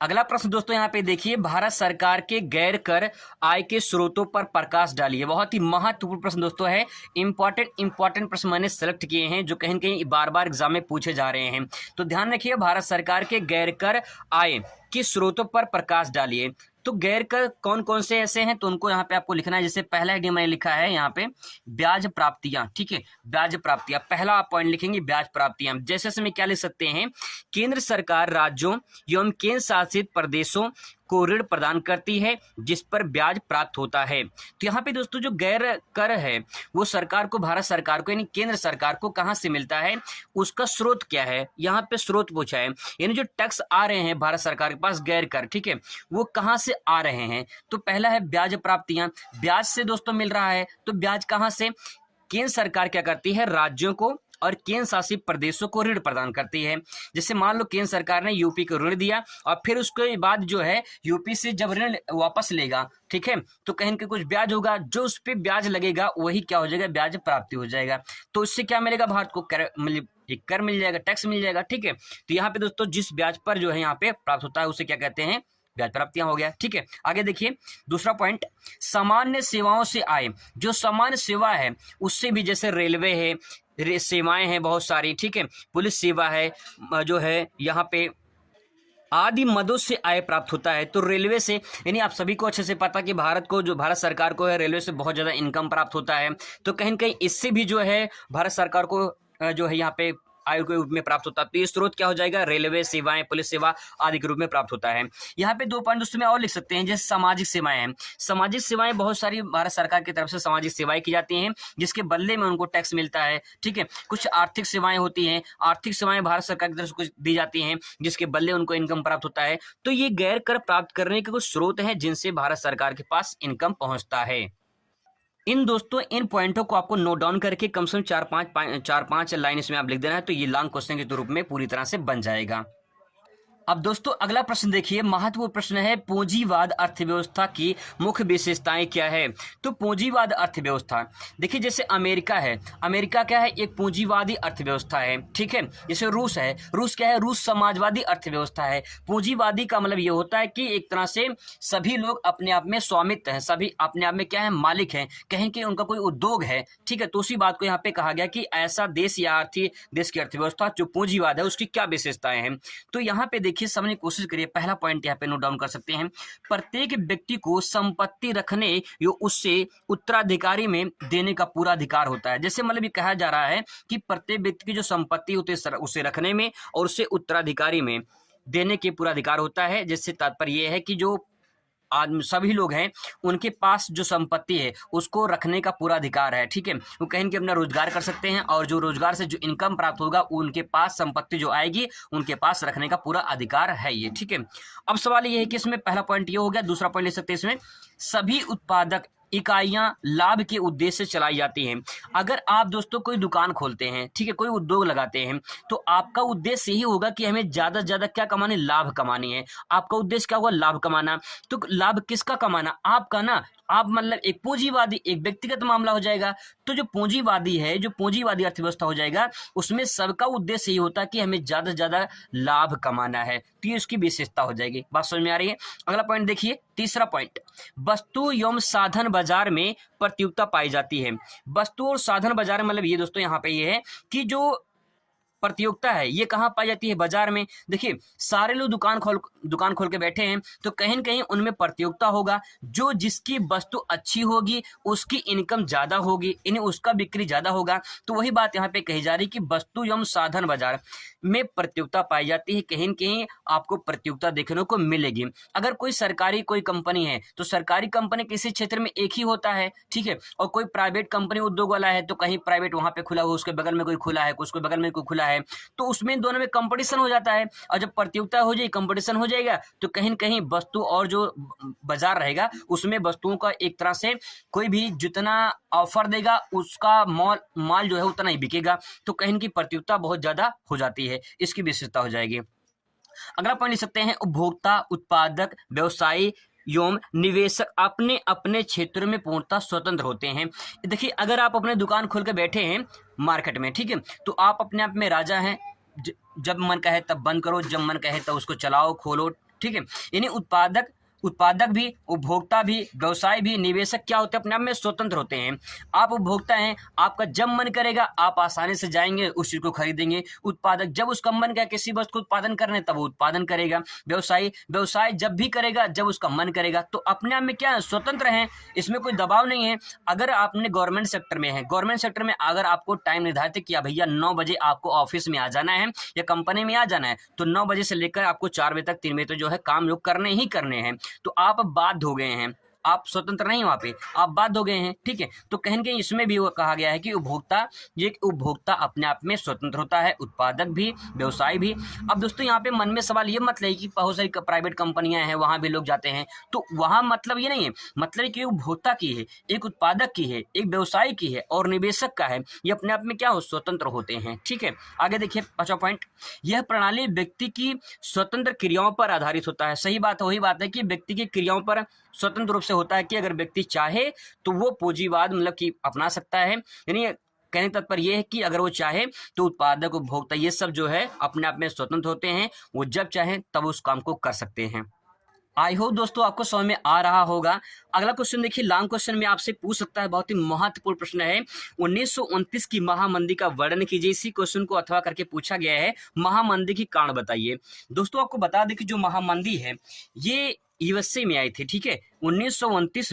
अगला प्रश्न दोस्तों यहाँ पे देखिए, भारत सरकार के गैर कर आय के स्रोतों पर प्रकाश डालिए। बहुत ही महत्वपूर्ण प्रश्न दोस्तों है, इंपॉर्टेंट प्रश्न मैंने सेलेक्ट किए हैं जो कहीं न कहीं बार बार एग्जाम में पूछे जा रहे हैं। तो ध्यान रखिए, भारत सरकार के गैर कर आय के स्रोतों पर प्रकाश डालिए। तो गैर कर कौन कौन से ऐसे हैं तो उनको यहाँ पे आपको लिखना है। जैसे पहला हेडिंग मैंने लिखा है यहाँ पे ब्याज प्राप्तियां। ठीक है, ब्याज प्राप्तियां, पहला आप पॉइंट लिखेंगे ब्याज प्राप्तियां। जैसे में क्या लिख सकते हैं? केंद्र सरकार राज्यों एवं केंद्र शासित प्रदेशों को ऋण प्रदान करती है जिस पर ब्याज प्राप्त होता है। तो यहाँ पे दोस्तों जो गैर कर है वो सरकार को, भारत सरकार को यानी केंद्र सरकार को कहाँ से मिलता है, उसका स्रोत क्या है? यहाँ पे स्रोत पूछा है, यानी जो टैक्स आ रहे हैं भारत सरकार के पास गैर कर, ठीक है, वो कहाँ से आ रहे हैं? तो पहला है ब्याज प्राप्तियां, ब्याज से दोस्तों मिल रहा है। तो ब्याज कहाँ से? केंद्र सरकार क्या करती है? राज्यों को और केंद्र शासित प्रदेशों को ऋण प्रदान करती है। जैसे मान लो केंद्र सरकार ने यूपी को ऋण दिया और फिर उसके बाद जो है यूपी से जब ऋण वापस लेगा, ठीक है, तो कहीं के कुछ ब्याज होगा, जो उस पर ब्याज लगेगा वही क्या हो जाएगा, ब्याज प्राप्ति हो जाएगा। तो इससे क्या मिलेगा, भारत को कर मिल जाएगा, टैक्स मिल जाएगा, ठीक है। तो यहाँ पे दोस्तों जिस ब्याज पर जो है यहाँ पे प्राप्त होता है उसे क्या कहते हैं, ब्याज प्राप्तियां हो गया, ठीक है। आगे देखिए दूसरा पॉइंट, सामान्य सेवाओं से आय। जो सामान्य सेवा है उससे भी, जैसे रेलवे है, सेवाएं हैं बहुत सारी, ठीक है, पुलिस सेवा है, जो है यहाँ पे आदि मदों से आय प्राप्त होता है। तो रेलवे से, यानी आप सभी को अच्छे से पता कि भारत को, जो भारत सरकार को है, रेलवे से बहुत ज़्यादा इनकम प्राप्त होता है। तो कहीं न कहीं इससे भी जो है भारत सरकार को जो है यहाँ पे आय के रूप में प्राप्त होता है। तो ये स्रोत क्या हो जाएगा, रेलवे सेवाएं, पुलिस सेवा आदि के रूप में प्राप्त होता है। यहाँ पे 2 पॉइंट दोस्तों में और लिख सकते हैं, जैसे सामाजिक सेवाएं हैं। सामाजिक सेवाएं बहुत सारी भारत सरकार की तरफ से सामाजिक सेवाएं की जाती हैं, जिसके बदले में उनको टैक्स मिलता है, ठीक है। कुछ आर्थिक सेवाएं होती हैं, आर्थिक सेवाएं भारत सरकार की तरफ से कुछ दी जाती हैं, जिसके बदले उनको इनकम प्राप्त होता है। तो ये गैर कर प्राप्त करने के कुछ स्रोत हैं जिनसे भारत सरकार के पास इनकम पहुंचता है। इन पॉइंटों को आपको नोट डाउन करके कम से कम 4-5 लाइन इसमें आप लिख देना है, तो ये लॉन्ग क्वेश्चन के रूप में पूरी तरह से बन जाएगा। अब दोस्तों अगला प्रश्न देखिए, महत्वपूर्ण प्रश्न है, पूंजीवाद अर्थव्यवस्था की मुख्य विशेषताएं क्या है। तो पूंजीवाद अर्थव्यवस्था, देखिए जैसे अमेरिका है, अमेरिका क्या है, एक पूंजीवादी अर्थव्यवस्था है, ठीक है। जैसे रूस है, रूस क्या है, रूस समाजवादी अर्थव्यवस्था है। पूंजीवादी का मतलब ये होता है कि एक तरह से सभी लोग अपने आप में स्वामित्व हैं, सभी अपने आप में क्या है, मालिक हैं, कहें कि उनका कोई उद्योग है, ठीक है। तो उसी बात को यहाँ पे कहा गया कि ऐसा देश या देश की अर्थव्यवस्था जो पूंजीवाद है उसकी क्या विशेषताएं हैं। तो यहाँ पे देखिए समझने की कोशिश करिए, पहला पॉइंट यहाँ पे नोट डाउन कर सकते हैं, प्रत्येक व्यक्ति को संपत्ति रखने या उससे उत्तराधिकारी में देने का पूरा अधिकार होता है। जैसे मतलब ये कहा जा रहा है कि प्रत्येक व्यक्ति की जो संपत्ति होती है उसे रखने में और उससे उत्तराधिकारी में देने के पूरा अधिकार होता है। जिससे तात्पर्य यह है कि जो सभी लोग हैं उनके पास जो संपत्ति है उसको रखने का पूरा अधिकार है, ठीक है। वो कहीं के अपना रोजगार कर सकते हैं और जो रोजगार से जो इनकम प्राप्त होगा उनके पास संपत्ति जो आएगी उनके पास रखने का पूरा अधिकार है ये, ठीक है। अब सवाल ये है कि इसमें पहला पॉइंट ये हो गया, दूसरा पॉइंट ले सकते हैं इसमें, सभी उत्पादक इकाइयां लाभ के उद्देश्य से चलाई जाती हैं। अगर आप दोस्तों कोई दुकान खोलते हैं, ठीक है, कोई उद्योग लगाते हैं, तो आपका उद्देश्य यही होगा कि हमें ज्यादा से ज्यादा क्या कमाने, लाभ कमानी है। आपका उद्देश्य क्या होगा, लाभ कमाना। तो लाभ किसका कमाना, आपका ना। आप मतलब एक पूंजीवादी, एक व्यक्तिगत मामला हो जाएगा। तो जो पूंजीवादी है, जो पूंजीवादी अर्थव्यवस्था हो जाएगा, उसमें सबका उद्देश्य यही होता है कि हमें ज्यादा से ज्यादा लाभ कमाना है। तो ये उसकी विशेषता हो जाएगी। बात समझ में आ रही है। अगला पॉइंट देखिए, तीसरा पॉइंट, वस्तु एवं साधन बाजार में प्रतियोगिता पाई जाती है। वस्तु और साधन बाजार मतलब ये दोस्तों यहाँ पे ये है कि जो प्रतियोगिता है ये कहाँ पाई जाती है, बाजार में। देखिए सारे लोग दुकान खोल के बैठे हैं, तो कहीं न कहीं उनमें प्रतियोगिता होगा। जो जिसकी वस्तु अच्छी होगी उसकी इनकम ज्यादा होगी, इन्हें उसका बिक्री ज्यादा होगा। तो वही बात यहाँ पे कही जा रही कि वस्तु एवं साधन बाजार में प्रतियोगिता पाई जाती है। कहीं न कहीं आपको प्रतियोगिता देखने को मिलेगी। अगर कोई सरकारी कोई कंपनी है तो सरकारी कंपनी किसी क्षेत्र में एक ही होता है, ठीक है, और कोई प्राइवेट कंपनी उद्योग वाला है तो कहीं प्राइवेट वहां पे खुला हुआ, उसके बगल में कोई खुला है, उसके बगल में कोई खुला है, तो उसमें दोनों में कंपटीशन हो जाता है। और जब प्रतियोगिता हो जाए, कंपटीशन हो जाएगा, तो कहीं न कहीं वस्तु और जो बाजार रहेगा उसमें वस्तुओं का एक तरह से कोई भी जितना ऑफर देगा उसका माल जो है उतना ही बिकेगा। तो कहीं की प्रतियोगिता बहुत ज्यादा हो जाती है, इसकी विशेषता हो जाएगी। अगला पॉइंट लिख सकते हैं, उपभोक्ता, उत्पादक, व्यवसायी एवं निवेशक अपने अपने क्षेत्र में पूर्णतः स्वतंत्र होते हैं। देखिए अगर आप अपने दुकान खोल के बैठे हैं मार्केट में, ठीक है, तो आप अपने आप में राजा हैं। जब मन कहे तब बंद करो, जब मन कहे तब उसको चलाओ, खोलो, ठीक है। यानी उत्पादक भी, उपभोक्ता भी, व्यवसाय भी, निवेशक क्या होते हैं, अपने आप में स्वतंत्र होते हैं। आप उपभोक्ता हैं, आपका जब मन करेगा आप आसानी से जाएंगे उस चीज को खरीदेंगे। उत्पादक जब उसका मन करेगा किसी वस्तु को उत्पादन करने तब वो उत्पादन करेगा। व्यवसाय जब भी करेगा जब उसका मन करेगा। तो अपने आप में क्या है, स्वतंत्र हैं, इसमें कोई दबाव नहीं है। अगर आपने गवर्नमेंट सेक्टर में है, गवर्नमेंट सेक्टर में अगर आपको टाइम निर्धारित किया भैया 9 बजे आपको ऑफिस में आ जाना है या कंपनी में आ जाना है, तो 9 बजे से लेकर आपको 4 बजे तक, 3 बजे तक जो है काम जो करने ही करने हैं, तो आप बाध्य हो गए हैं। आप स्वतंत्र नहीं, वहां पे आप बाध्य हो गए हैं। ठीक है, तो कहीं ना कहीं इसमें भी वो कहा गया है कि उपभोक्ता अपने आप में स्वतंत्र होता है, उत्पादक भी, व्यवसाय भी। अब दोस्तों यहाँ पे मन में सवाल ये मत ले कि बहुत सारी प्राइवेट कंपनियां हैं, वहां भी लोग जाते हैं, तो वहां मतलब ये नहीं है, मतलब कि उपभोक्ता की है, एक उत्पादक की है, एक व्यवसाय की है और निवेशक का है, ये अपने आप में क्या हो, स्वतंत्र होते हैं। ठीक है, आगे देखिए 5वां पॉइंट, यह प्रणाली व्यक्ति की स्वतंत्र क्रियाओं पर आधारित होता है। सही बात है, वही बात है कि व्यक्ति की क्रियाओं पर स्वतंत्र रूप से होता है कि अगर व्यक्ति चाहे तो वो पूंजीवाद मतलब कि अपना सकता है, यानी कहने का तात्पर्य यह है कि अगर वो चाहे तो उत्पादक, उपभोक्ता ये सब जो है अपने आप में स्वतंत्र होते हैं, वो जब चाहे तब उस काम को कर सकते हैं। आई होप दोस्तों आपको समझ में आ रहा होगा। अगला क्वेश्चन देखिए, लॉन्ग क्वेश्चन में आपसे पूछ सकता है, बहुत ही महत्वपूर्ण प्रश्न है। 1929 की महामंदी का वर्णन कीजिए। इसी क्वेश्चन को अथवा करके पूछा गया है, महामंदी की कारण बताइए। दोस्तों आपको बता दें कि जो महामंदी है ये यूएसए में आई थी। ठीक है, 1929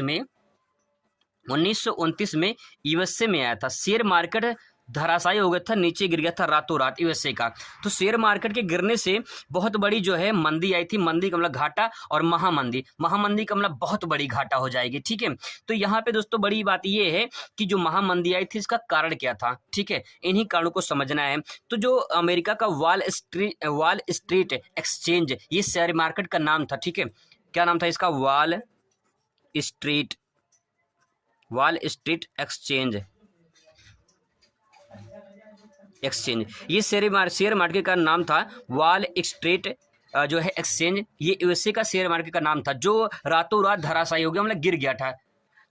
में यूएसए में आया था। शेयर मार्केट धराशायी हो गया था, नीचे गिर गया था रातों रात यूएसए का। तो शेयर मार्केट के गिरने से बहुत बड़ी जो है मंदी आई थी। मंदी का मतलब घाटा, और महामंदी का मतलब बहुत बड़ी घाटा हो जाएगी। ठीक है, तो यहाँ पे दोस्तों बड़ी बात ये है कि जो महामंदी आई थी इसका कारण क्या था। ठीक है, इन्हीं कारणों को समझना है। तो जो अमेरिका का वॉल स्ट्रीट एक्सचेंज, ये शेयर मार्केट का नाम था। ठीक है, क्या नाम था इसका, वॉल स्ट्रीट एक्सचेंज, ये शेयर मार्केट का नाम था वॉल स्ट्रीट जो है एक्सचेंज। ये यूएसए का शेयर मार्केट का नाम था, जो रातों रात धराशायी हो गया, मतलब गिर गया था।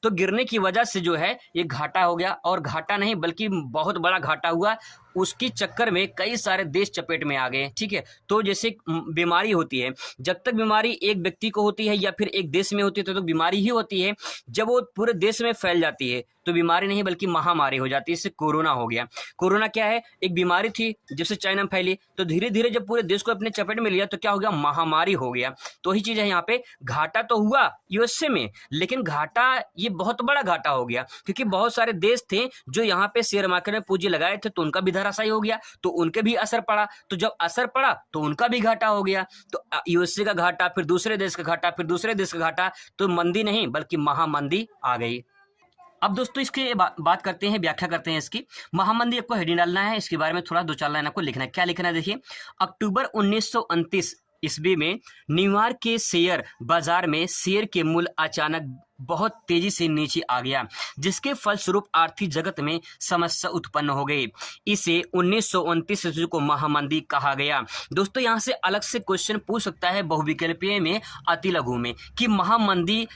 तो गिरने की वजह से जो है ये घाटा हो गया, और घाटा नहीं बल्कि बहुत बड़ा घाटा हुआ। उसकी चक्कर में कई सारे देश चपेट में आ गए। ठीक है, तो जैसे बीमारी होती है, जब तक बीमारी एक व्यक्ति को होती है या फिर एक देश में होती है तो बीमारी ही होती है। जब वो पूरे देश में फैल जाती है तो बीमारी नहीं बल्कि महामारी हो जाती है। इससे कोरोना हो गया। कोरोना क्या है, एक बीमारी थी जिससे चाइना में फैली, तो धीरे धीरे जब पूरे देश को अपने चपेट में लिया तो क्या हो गया, महामारी हो गया। तो वही चीज है यहाँ पे, घाटा तो हुआ यूएसए में, लेकिन घाटा ये बहुत बड़ा घाटा हो गया, क्योंकि बहुत सारे देश थे जो यहाँ पे शेयर मार्केट में पूंजी लगाए थे, तो उनका भी धराशायी हो गया, तो उनके भी असर पड़ा। तो जब असर पड़ा तो उनका भी घाटा हो गया। तो यूएसए का घाटा, फिर दूसरे देश का घाटा, फिर दूसरे देश का घाटा, तो मंदी नहीं बल्कि महामंदी आ गई। अब दोस्तों इसके बात करते हैं, व्याख्या करते हैं इसकी। महामंदी आपको हेडिंग डालना है, इसके बारे में थोड़ा 2-4 लाइन आपको लिखना है। क्या लिखना है देखिए, अक्टूबर 1929 ईस्वी में न्यूयॉर्क के शेयर बाजार में शेयर के मूल्य अचानक बहुत तेजी से नीचे आ गया, जिसके फलस्वरूप आर्थिक जगत में समस्या उत्पन्न हो गई। इसे 1929 ईस्वी को महामंदी कहा गया। दोस्तों यहाँ से अलग से क्वेश्चन पूछ सकता है बहुविकल्पीय में, अति लघु में, कि महामंदी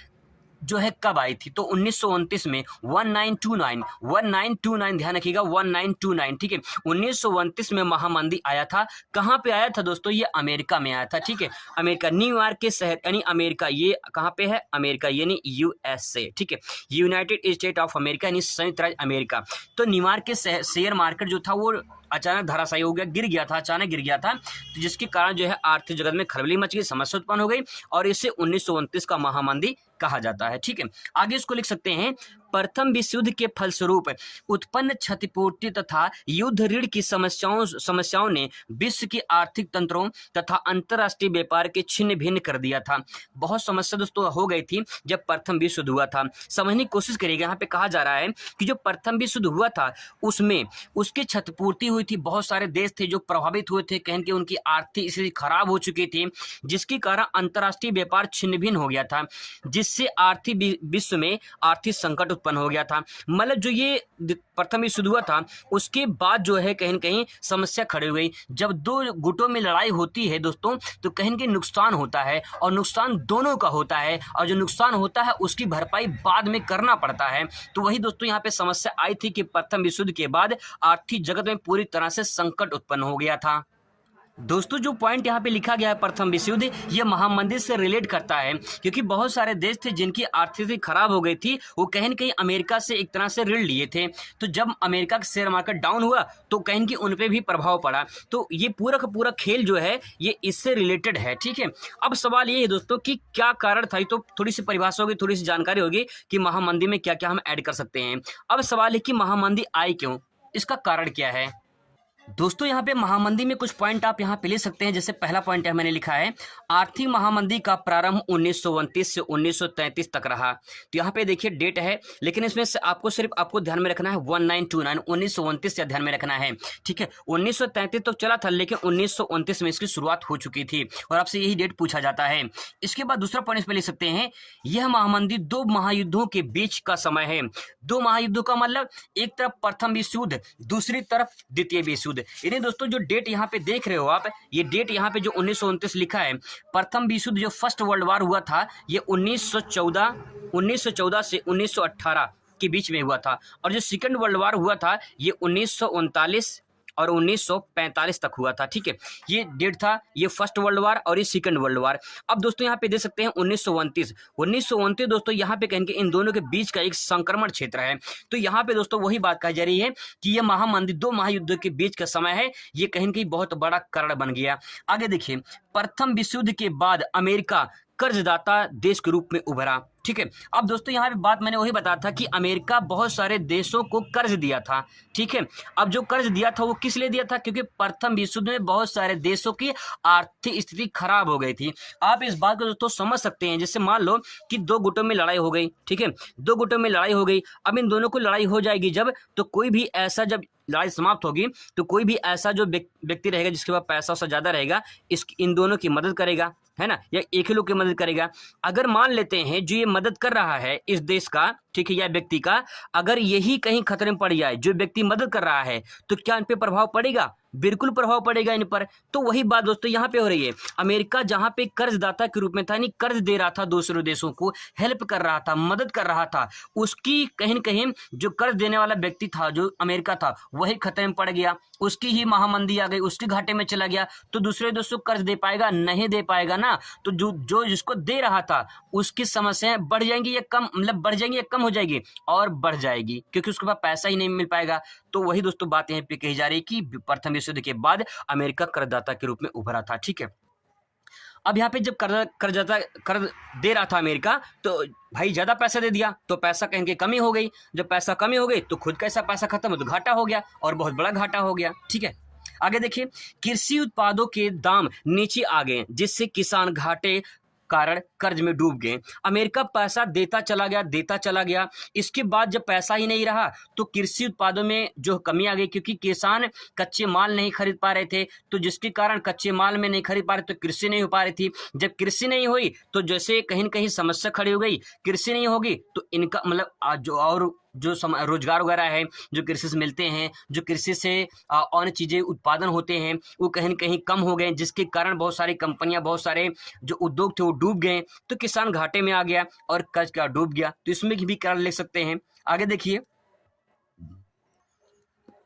जो है कब आई थी। तो 1929 में 1929 ध्यान रखिएगा, 1929। ठीक है, 1929 में महामंदी आया था। कहाँ पे आया था दोस्तों, ये अमेरिका में आया था। ठीक है, अमेरिका, न्यूयॉर्क के शहर यानी अमेरिका, ये कहाँ पे है, अमेरिका यानी यूएसए। ठीक है, यूनाइटेड स्टेट ऑफ अमेरिका यानी संयुक्त राज्य अमेरिका। तो न्यूयॉर्क के शेयर मार्केट जो था वो अचानक धराशायी हो गया, गिर गया था, अचानक गिर गया था, तो जिसके कारण जो है आर्थिक जगत में खलबली मच गई, समस्या उत्पन्न हो गई, और इसे 1929 का महामंदी कहा जाता है। ठीक है, आगे इसको लिख सकते हैं, प्रथम विश्व युद्ध के फलस्वरूप उत्पन्न क्षतिपूर्ति तथा युद्ध ऋण की समस्याओं ने विश्व की आर्थिक तंत्रों तथा अंतरराष्ट्रीय व्यापार के छिन्न भिन्न कर दिया था। बहुत समस्या दोस्तों हो गई थी जब प्रथम विश्व युद्ध हुआ था। समझने की कोशिश करिएगा, यहाँ पे कहा जा रहा है कि जो प्रथम विश्व युद्ध हुआ था उसमें उसकी क्षतिपूर्ति हुई थी। बहुत सारे देश थे जो प्रभावित हुए थे, कहें कि उनकी आर्थिक स्थिति खराब हो चुकी थी, जिसके कारण अंतरराष्ट्रीय व्यापार छिन्न भिन्न हो गया था, जिससे आर्थिक विश्व में आर्थिक संकट उत्पन्न हो गया था। मतलब जो ये प्रथम विश्व युद्ध हुआ था उसके बाद जो है कहीं न कहीं समस्या खड़ी हो गई। जब दो गुटों में लड़ाई होती है दोस्तों तो कहीं न कहीं नुकसान होता है, और नुकसान दोनों का होता है, और जो नुकसान होता है उसकी भरपाई बाद में करना पड़ता है। तो वही दोस्तों यहाँ पे समस्या आई थी कि प्रथम विश्व युद्ध के बाद आर्थिक जगत में पूरी तरह से संकट उत्पन्न हो गया था। दोस्तों जो पॉइंट यहाँ पे लिखा गया है प्रथम विश्व युद्ध, ये महामंदी से रिलेट करता है, क्योंकि बहुत सारे देश थे जिनकी आर्थिक स्थिति खराब हो गई थी, वो कहीं न कहीं अमेरिका से एक तरह से ऋण लिए थे। तो जब अमेरिका का शेयर मार्केट डाउन हुआ तो कहीं न कहीं उन पे भी प्रभाव पड़ा। तो ये पूरा का पूरा खेल जो है ये इससे रिलेटेड है। ठीक है, अब सवाल ये है दोस्तों कि क्या कारण था, तो थोड़ी सी परिभाषा होगी, थोड़ी सी जानकारी होगी कि महामंदी में क्या क्या हम ऐड कर सकते हैं। अब सवाल है कि महामंदी आई क्यों, इसका कारण क्या है। दोस्तों यहाँ पे महामंदी में कुछ पॉइंट आप यहाँ पे ले सकते हैं। जैसे पहला पॉइंट है मैंने लिखा है, आर्थिक महामंदी का प्रारंभ 1929 से 1933 तक रहा। तो यहाँ पे देखिए डेट है, लेकिन इसमें से आपको ध्यान में रखना है 1929 1929 से ध्यान में रखना है, ठीक है। 1933 तो चला था, लेकिन 1929 में इसकी शुरुआत हो चुकी थी और आपसे यही डेट पूछा जाता है। इसके बाद दूसरा पॉइंट इसमें ले सकते हैं, यह महामंदी 2 महायुद्धों के बीच का समय है। 2 महायुद्धों का मतलब एक तरफ प्रथम विश्व युद्ध, दूसरी तरफ द्वितीय विश्व युद्ध। यानी दोस्तों जो डेट यहाँ पे देख रहे हो आप, ये डेट यहाँ पे जो 1929 लिखा है, प्रथम विश्व युद्ध जो फर्स्ट वर्ल्ड वार हुआ था ये 1914 से 1918 के बीच में हुआ था, और जो सेकंड वर्ल्ड वार हुआ था ये 1939 और 1945 तक हुआ था, ठीक है। ये डेट था, ये फर्स्ट वर्ल्ड वार और ये सेकंड वर्ल्ड वार। अब दोस्तों यहाँ पे देख सकते हैं 1929 दोस्तों यहाँ पे कहेंगे इन दोनों के बीच का एक संक्रमण क्षेत्र है। तो यहाँ पे दोस्तों वही बात कही जा रही है कि ये महामंदी 2 महायुद्धों के बीच का समय है, ये कहीं कहीं बहुत बड़ा कारण बन गया। आगे देखिए, प्रथम विश्व युद्ध के बाद अमेरिका कर्जदाता देश के रूप में उभरा, ठीक है। अब दोस्तों यहाँ पे बात मैंने वही बताया था कि अमेरिका बहुत सारे देशों को कर्ज दिया था, ठीक है। अब जो कर्ज दिया था वो किस लिए दिया था, क्योंकि प्रथम विश्व युद्ध में बहुत सारे देशों की आर्थिक स्थिति खराब हो गई थी। आप इस बात को दोस्तों समझ सकते हैं, जैसे मान लो कि 2 गुटों में लड़ाई हो गई, ठीक है, 2 गुटों में लड़ाई हो गई। अब इन दोनों को लड़ाई हो जाएगी जब, तो कोई भी ऐसा, जब लड़ाई समाप्त होगी तो कोई भी ऐसा जो व्यक्ति रहेगा जिसके पास पैसा उससे ज्यादा रहेगा, इन दोनों की मदद करेगा, है ना, या एक ही लोग की मदद करेगा। अगर मान लेते हैं जो ये मदद कर रहा है इस देश का, ठीक है, या व्यक्ति का, अगर यही कहीं खतरे में पड़ जाए, जो व्यक्ति मदद कर रहा है, तो क्या इन पे प्रभाव पड़ेगा? बिल्कुल प्रभाव पड़ेगा इन पर। तो वही बात दोस्तों यहाँ पे हो रही है। अमेरिका जहाँ पे कर्जदाता के रूप में था, यानी कर्ज दे रहा था दूसरे देशों को, हेल्प कर रहा था, मदद कर रहा था, उसकी कहीं न कहीं जो कर्ज देने वाला व्यक्ति था, जो अमेरिका था, वही खतरे में पड़ गया, उसकी ही महामंदी आ गई, उसके घाटे में चला गया। तो दूसरे देशों को कर्ज दे पाएगा? नहीं दे पाएगा ना। तो जो जिसको दे रहा था उसकी समस्याएं बढ़ जाएंगी या कम, मतलब बढ़ जाएंगी या कम हो जाएगी? और बढ़ जाएगी, क्योंकि उसके पास पैसा ही नहीं मिल पाएगा। तो वही दोस्तों बात यहाँ पे कही जा रही है कि प्रथम विश्व युद्ध के बाद अमेरिका कर्जदाता के रूप में उभरा था, ठीक है। अब यहाँ पे जब कर्ज दे रहा था अमेरिका, तो भाई ज्यादा पैसा दे दिया तो पैसा कहेंगे कमी हो गई, जब पैसा कमी हो गई तो खुद का ऐसा पैसा खत्म हो तो घाटा हो गया, और बहुत बड़ा घाटा हो गया, ठीक है। आगे देखिए, कृषि उत्पादों के दाम नीचे आ गए जिससे किसान घाटे कारण कर्ज में डूब गए। अमेरिका पैसा देता चला गया। इसके बाद जब पैसा ही नहीं रहा तो कृषि उत्पादों में जो कमी आ गई, क्योंकि किसान कच्चे माल नहीं खरीद पा रहे थे, तो जिसके कारण कच्चे माल में नहीं खरीद पा रहे तो कृषि नहीं हो पा रही थी। जब कृषि नहीं हुई तो जैसे कहीं न कहीं समस्या खड़ी हो गई, कृषि नहीं होगी तो इनका मतलब जो रोजगार वगैरह है जो कृषि से मिलते हैं, जो कृषि से अन्य चीजें उत्पादन होते हैं, वो कहीं न कहीं कम हो गए, जिसके कारण बहुत सारी कंपनियां, बहुत सारे जो उद्योग थे वो डूब गए। तो किसान घाटे में आ गया और कर्ज का डूब गया। तो इसमें भी कारण ले सकते हैं। आगे देखिए,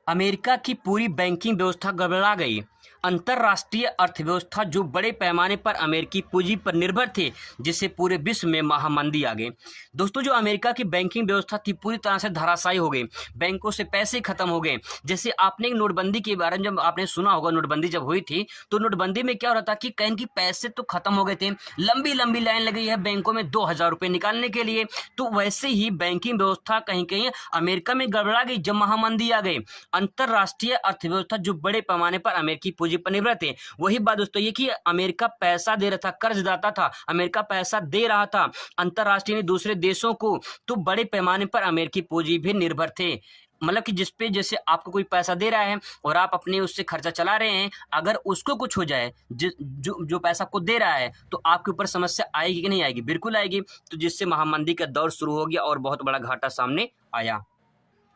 अमेरिका की पूरी बैंकिंग व्यवस्था गड़बड़ा गई। अंतरराष्ट्रीय अर्थव्यवस्था जो बड़े पैमाने पर अमेरिकी पूंजी पर निर्भर थे, जिससे पूरे विश्व में महामंदी आ गई। दोस्तों जो अमेरिका की बैंकिंग व्यवस्था थी पूरी तरह से धराशायी हो गई, बैंकों से पैसे खत्म हो गए। जैसे आपने नोटबंदी के बारे में जब आपने सुना होगा, नोटबंदी जब हुई थी तो नोटबंदी में क्या हो रहा था कि कहीं की पैसे तो खत्म हो गए थे, लंबी लंबी लाइन लगी है बैंकों में 2000 रुपये निकालने के लिए। तो वैसे ही बैंकिंग व्यवस्था कहीं कहीं अमेरिका में गड़बड़ा गई जब महामंदी आ गई। अंतरराष्ट्रीय अर्थव्यवस्था जो बड़े पैमाने पर अमेरिकी पूंजी पर निर्भर थे, वही बात दोस्तों ये कि अमेरिका पैसा दे रहा था, कर्जदाता था, अमेरिका पैसा दे रहा था अंतरराष्ट्रीय दूसरे देशों को, तो बड़े पैमाने पर अमेरिकी पूंजी भी निर्भर थे। मतलब कि जिसपे जैसे आपको कोई पैसा दे रहा है और आप अपने उससे खर्चा चला रहे हैं, अगर उसको कुछ हो जाए, जो पैसा आपको दे रहा है, तो आपके ऊपर समस्या आएगी कि नहीं आएगी? बिल्कुल आएगी। तो जिससे महामंदी का दौर शुरू हो गया और बहुत बड़ा घाटा सामने आया।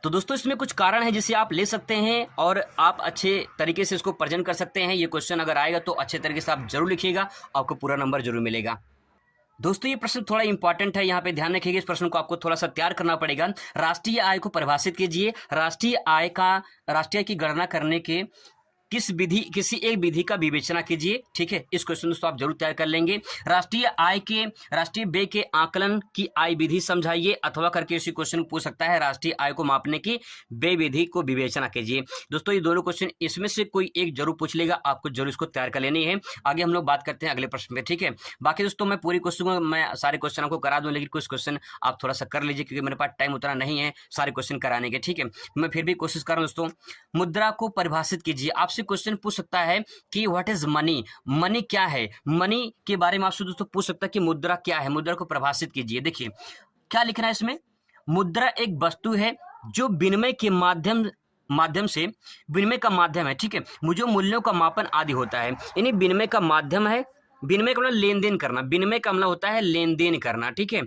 तो दोस्तों इसमें कुछ कारण है जिसे आप ले सकते हैं और आप अच्छे तरीके से इसको प्रेजेंट कर सकते हैं। ये क्वेश्चन अगर आएगा तो अच्छे तरीके से आप जरूर लिखिएगा, आपको पूरा नंबर जरूर मिलेगा। दोस्तों ये प्रश्न थोड़ा इंपॉर्टेंट है, यहाँ पे ध्यान रखिएगा। इस प्रश्न को आपको थोड़ा सा तैयार करना पड़ेगा। राष्ट्रीय आय को परिभाषित कीजिए। राष्ट्रीय आय की गणना करने के किसी एक विधि का विवेचना कीजिए। ठीक है, इस क्वेश्चन दोस्तों आप जरूर तैयार कर लेंगे। राष्ट्रीय व्यय के आकलन की आय विधि समझाइए, अथवा करके इसी क्वेश्चन पूछ सकता है राष्ट्रीय आय को मापने की व्यय विधि को विवेचना कीजिए। दोस्तों ये दोनों क्वेश्चन इसमें से कोई एक जरूर पूछ लेगा, आपको जरूर इसको तैयार कर लेनी है। आगे हम लोग बात करते हैं अगले प्रश्न पे। ठीक है, बाकी दोस्तों मैं पूरी क्वेश्चन को मैं सारे क्वेश्चन आपको करा दूं, लेकिन कुछ क्वेश्चन आप थोड़ा सा कर लीजिए, क्योंकि मेरे पास टाइम उतना नहीं है सारे क्वेश्चन कराने के। ठीक है, मैं फिर भी कोशिश कर रहा हूं दोस्तों। मुद्रा को परिभाषित कीजिए। आपसे क्वेश्चन पूछ सकता है कि व्हाट इज मनी, मनी क्या है, मनी के बारे में आपसे दोस्तों पूछ सकता है कि मुद्रा क्या है, मुद्रा को परिभाषित कीजिए। देखिए क्या लिखना है इसमें, मुद्रा एक वस्तु है जो विनिमय के माध्यम से विनिमय का माध्यम है। ठीक है, मुझे मूल्यों का मापन आदि होता है, यानी विनिमय का माध्यम है। विनिमय का मतलब लेन देन करना, विनिमय का मतलब होता है लेन देन करना। ठीक है,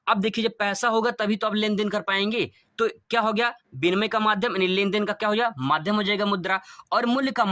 अब देखिए जब पैसा होगा तभी तो आप लेन देन कर पाएंगे, तो क्या हो गया, विनिमय का माध्यम यानी लेन देन का क्या हो गया, माध्यम हो जाएगा मुद्रा। और मूल्य का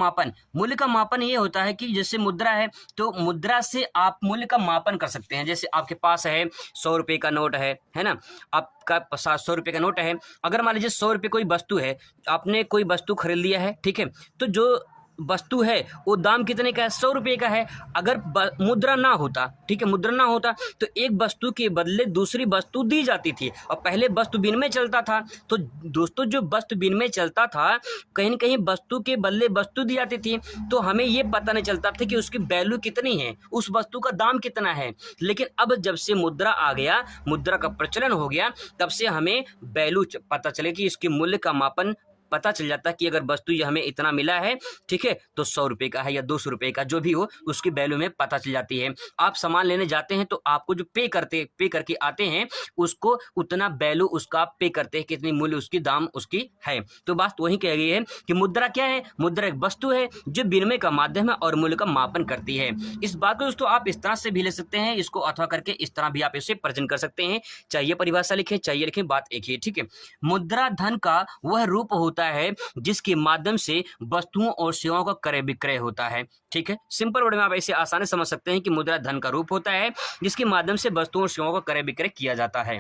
मापन ये होता है कि जैसे मुद्रा है तो मुद्रा से आप मूल्य का मापन कर सकते हैं। जैसे आपके पास है 100 रुपये का नोट है ना, आपका 100 रुपये का नोट है, अगर मान लीजिए 100 रुपये कोई वस्तु है, आपने कोई वस्तु खरीद लिया है। ठीक है, तो जो वस्तु है वो दाम कितने का है, 100 रुपये का है। अगर मुद्रा ना होता, ठीक है, मुद्रा ना होता तो एक वस्तु के बदले दूसरी वस्तु दी जाती थी, और पहले वस्तु विनिमय चलता था। तो दोस्तों जो वस्तु विनिमय चलता था, कहीं न कहीं वस्तु के बदले वस्तु दी जाती थी, तो हमें ये पता नहीं चलता था कि उसकी वैल्यू कितनी है, उस वस्तु का दाम कितना है। लेकिन अब जब से मुद्रा आ गया, मुद्रा का प्रचलन हो गया, तब से हमें वैल्यू पता चले कि इसके मूल्य का मापन पता चल जाता है कि अगर वस्तु ये हमें इतना मिला है, ठीक है, तो 100 रुपये का है या 200 रुपये का, जो भी हो उसकी वैल्यू में पता चल जाती है। आप सामान लेने जाते हैं तो आपको जो पे करके आते हैं, उसको उतना वैल्यू उसका पे करते हैं, कितनी मूल्य उसकी, दाम उसकी है। तो बात वही कह गई है कि मुद्रा क्या है, मुद्रा एक वस्तु है जो विनिमय का माध्यम है और मूल्य का मापन करती है। इस बात को दोस्तों आप इस तरह से भी ले सकते हैं, इसको अथवा करके इस तरह भी आप इसे प्रेजेंट कर सकते हैं। चाहिए परिभाषा लिखें, चाहिए लिखें, बात एक ही। ठीक है, मुद्रा धन का वह रूप होता है जिसके माध्यम से वस्तुओं और सेवाओं का क्रय विक्रय होता है। ठीक है, सिंपल वर्ड में आप ऐसे आसानी समझ सकते हैं कि मुद्रा धन का रूप होता है जिसके माध्यम से वस्तुओं और सेवाओं का क्रय विक्रय किया जाता है।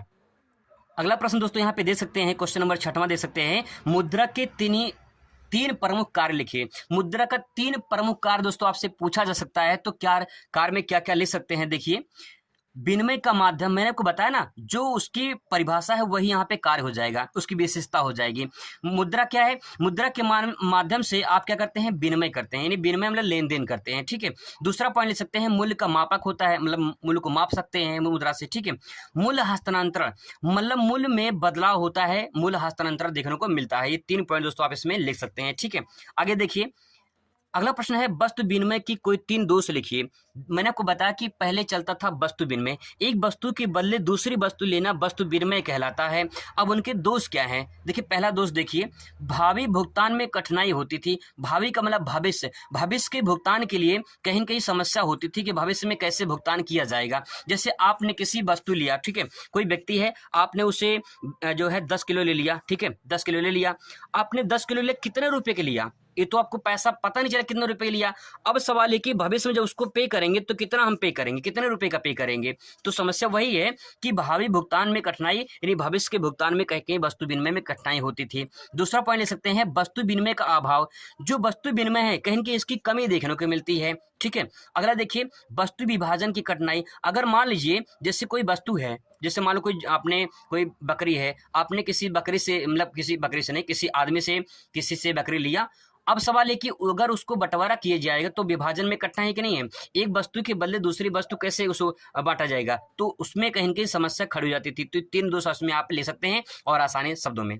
अगला प्रश्न दोस्तों यहाँ पे दे सकते हैं, क्वेश्चन नंबर 6वां दे सकते हैं, मुद्रा के तीन प्रमुख कार्य लिखिए। मुद्रा का 3 प्रमुख कार्य दोस्तों आपसे पूछा जा सकता है, तो क्या कार्य में क्या क्या लिख सकते हैं। देखिए विनिमय का माध्यम, मैंने आपको बताया ना, जो उसकी परिभाषा है वही यहाँ पे कार्य हो जाएगा, उसकी विशेषता हो जाएगी। मुद्रा क्या है, मुद्रा के माध्यम से आप क्या करते हैं, विनिमय करते हैं, यानी विनिमय मतलब लेन देन करते हैं। ठीक है, दूसरा पॉइंट ले सकते हैं, मूल्य का मापक होता है, मतलब मूल्य को माप सकते हैं मुद्रा से। ठीक है, मूल्य हस्तांतरण मतलब मूल्य में बदलाव होता है, मूल्य हस्तांतरण देखने को मिलता है। ये 3 पॉइंट दोस्तों आप इसमें लिख सकते हैं। ठीक है, आगे देखिए अगला प्रश्न है, वस्तु विनिमय की कोई 3 दोष लिखिए। मैंने आपको बताया कि पहले चलता था वस्तु विनिमय, एक वस्तु के बदले दूसरी वस्तु लेना वस्तु विनिमय कहलाता है। अब उनके दोष क्या हैं, देखिए पहला दोष देखिए, भावी भुगतान में कठिनाई होती थी। भावी का मतलब भविष्य, भविष्य के भुगतान के लिए कहीं न कहीं समस्या होती थी कि भविष्य में कैसे भुगतान किया जाएगा। जैसे आपने किसी वस्तु लिया, ठीक है, कोई व्यक्ति है, आपने उसे जो है 10 किलो ले लिया। ठीक है, 10 किलो ले लिया, आपने 10 किलो ले कितने रुपए के लिया, ये तो आपको पैसा पता नहीं चला कितने रुपए लिया। अब सवाल है कि भविष्य में जब उसको पे करेंगे तो कितना हम पे करेंगे, कितने रुपए का पे करेंगे। तो समस्या वही है कि भावी भुगतान में कठिनाई, यानी भविष्य के भुगतान में कहीं वस्तु विनिमय में कठिनाई होती थी। दूसरा पॉइंट ले सकते हैं, वस्तु विनिमय का अभाव, जो वस्तु विनिमय है कहीं की इसकी कमी देखने को मिलती है। ठीक है, अगला देखिए, वस्तु विभाजन की कठिनाई। अगर मान लीजिए जैसे कोई वस्तु है, जैसे मान लो कोई बकरी है, आपने किसी बकरी से, मतलब किसी बकरी से नहीं, किसी से बकरी लिया। अब सवाल है कि अगर उसको बंटवारा किया जाएगा तो विभाजन में कठिनाई कि नहीं है, एक वस्तु के बदले दूसरी वस्तु कैसे उसको बांटा जाएगा, तो उसमें कहीं कहीं समस्या खड़ी हो जाती थी। तो 3 दोष उसमें आप ले सकते हैं और आसानी शब्दों में।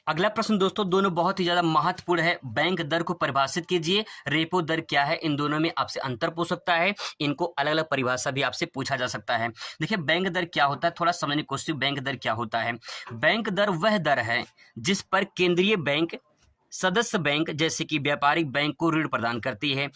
अगला प्रश्न दोस्तों दोनों बहुत ही ज्यादा महत्वपूर्ण है, बैंक दर को परिभाषित कीजिए। रेपो दर क्या है, इन दोनों में आपसे अंतर पूछ सकता है, इनको अलग अलग परिभाषा भी आपसे पूछा जा सकता है। देखिए बैंक दर क्या होता है, थोड़ा समझने की कोशिश। बैंक दर क्या होता है, बैंक दर वह दर है जिस पर केंद्रीय बैंक सदस्य बैंक जैसे कि व्यापारिक बैंक को ऋण प्रदान करती है।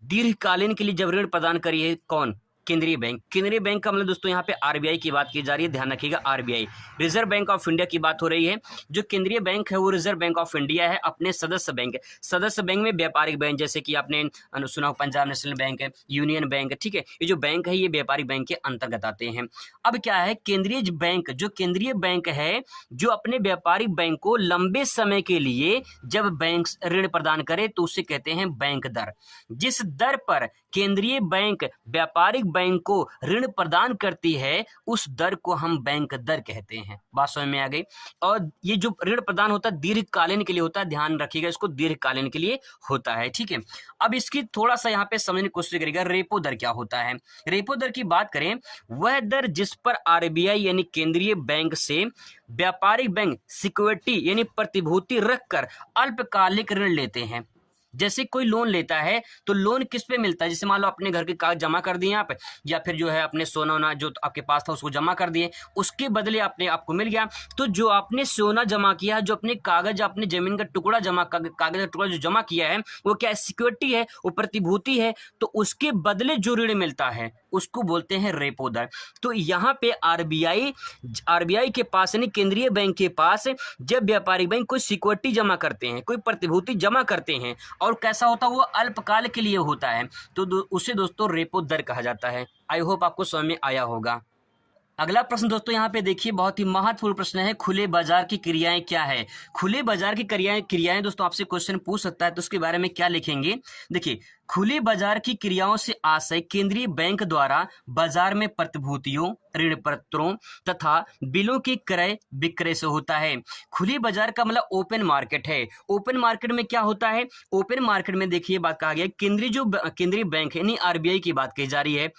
दीर्घकालीन के लिए जब ऋण प्रदान करिए, कौन, केंद्रीय बैंक का मतलब दोस्तों यहाँ पे आरबीआई की बात की जा रही है, ध्यान रखिएगा RBI, reserve bank of India की बात हो रही है। जो केंद्रीय बैंक है वो रिजर्व बैंक ऑफ इंडिया है, अपने सदस्य बैंक है। सदस्य बैंक में व्यापारिक बैंक, जैसे कि आपने सुना हो पंजाब नेशनल बैंक है, यूनियन बैंक, ठीक है, ये जो बैंक है ये व्यापारिक बैंक के अंतर्गत आते हैं। अब क्या है, केंद्रीय बैंक, जो केंद्रीय बैंक है जो अपने व्यापारिक बैंक को लंबे समय के लिए जब बैंक ऋण प्रदान करे तो उसे कहते हैं बैंक दर। जिस दर पर केंद्रीय बैंक व्यापारिक बैंक को ऋण प्रदान करती है उस दर को हम बैंक दर कहते हैं। बात समझ में आ गई। और ये जो ऋण प्रदान होता है दीर्घकालीन के लिए होता है, ध्यान रखिएगा इसको, दीर्घकालीन के लिए होता है, ठीक है। अब इसकी थोड़ा सा यहाँ पे समझने की कोशिश करिएगा, रेपो दर क्या होता है। रेपो दर की बात करें, वह दर जिस पर आरबीआई यानी केंद्रीय बैंक से व्यापारिक बैंक सिक्योरिटी यानी प्रतिभूति रखकर अल्पकालिक ऋण लेते हैं। जैसे कोई लोन लेता है तो लोन किस पे मिलता है, जैसे मान लो अपने घर के कागज जमा कर दिए आप, या फिर जो है अपने सोना वोना जो आपके पास था उसको जमा कर दिए, उसके बदले आपको मिल गया। तो जो आपने सोना जमा किया, जो अपने कागज, अपने जमीन का टुकड़ा कागज का टुकड़ा जो जमा किया है वो क्या है, सिक्योरिटी है, वो प्रतिभूति है, तो उसके बदले जो ऋण मिलता है उसको बोलते हैं रेपो दर। तो यहाँ पे आरबीआई के पास यानी केंद्रीय बैंक के पास जब व्यापारिक बैंक कोई सिक्योरिटी जमा करते हैं, कोई प्रतिभूति जमा करते हैं और कैसा होता है वो अल्पकाल के लिए होता है, तो उसे दोस्तों रेपो दर कहा जाता है। आई होप आपको समझ में आया होगा। अगला प्रश्न दोस्तों यहाँ पे देखिए, बहुत ही महत्वपूर्ण प्रश्न है, खुले बाजार की क्रियाएं क्या है। खुले बाजार की क्रियाएं दोस्तों आपसे क्वेश्चन पूछ सकता है, तो उसके बारे में क्या लिखेंगे। देखिए, खुले बाजार की क्रियाओं से आशय केंद्रीय बैंक द्वारा बाजार में प्रतिभूतियों, ऋण पत्रों तथा बिलों की क्रय विक्रय से होता है। खुले बाजार का मतलब ओपन मार्केट है। ओपन मार्केट में क्या होता है, ओपन मार्केट में देखिए बात कहा गया, केंद्रीय बैंक है यानी आरबीआई की बात कही जा रही है।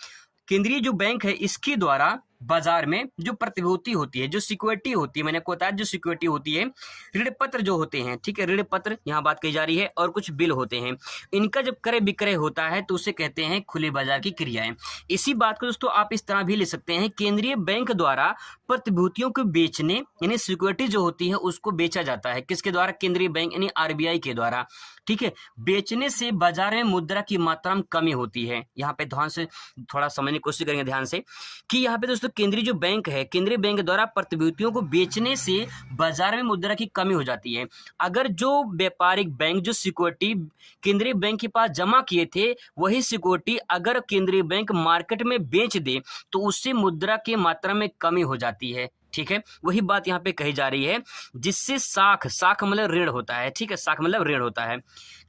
केंद्रीय जो बैंक है इसके द्वारा बाजार में जो प्रतिभूति होती है, जो सिक्योरिटी होती है, मैंने आपको बताया जो सिक्योरिटी होती है, ऋण पत्र जो होते हैं, ठीक है, ऋण पत्र यहाँ बात कही जा रही है, और कुछ बिल होते हैं, इनका जब क्रय विक्रय होता है तो उसे कहते हैं खुले बाजार की क्रियाएं। इसी बात को दोस्तों आप इस तरह भी ले सकते हैं, केंद्रीय बैंक द्वारा प्रतिभूतियों को बेचने यानी सिक्योरिटी जो होती है उसको बेचा जाता है, किसके द्वारा, केंद्रीय बैंक यानी आरबीआई के द्वारा, ठीक है। बेचने से बाजार में मुद्रा की मात्रा में कमी होती है। यहाँ पे ध्यान से थोड़ा समझने की कोशिश करेंगे ध्यान से कि यहाँ पे दोस्तों केंद्रीय जो बैंक है, केंद्रीय बैंक द्वारा प्रतिभूतियों को बेचने से बाजार में मुद्रा की कमी हो जाती है। अगर जो व्यापारिक बैंक जो सिक्योरिटी केंद्रीय बैंक के पास जमा किए थे वही सिक्योरिटी अगर केंद्रीय बैंक मार्केट में बेच दे तो उससे मुद्रा की मात्रा में कमी हो जाती है, ठीक है। वही बात यहाँ पे कही जा रही है, जिससे साख मतलब ऋण होता है, ठीक है, साख मतलब ऋण होता है,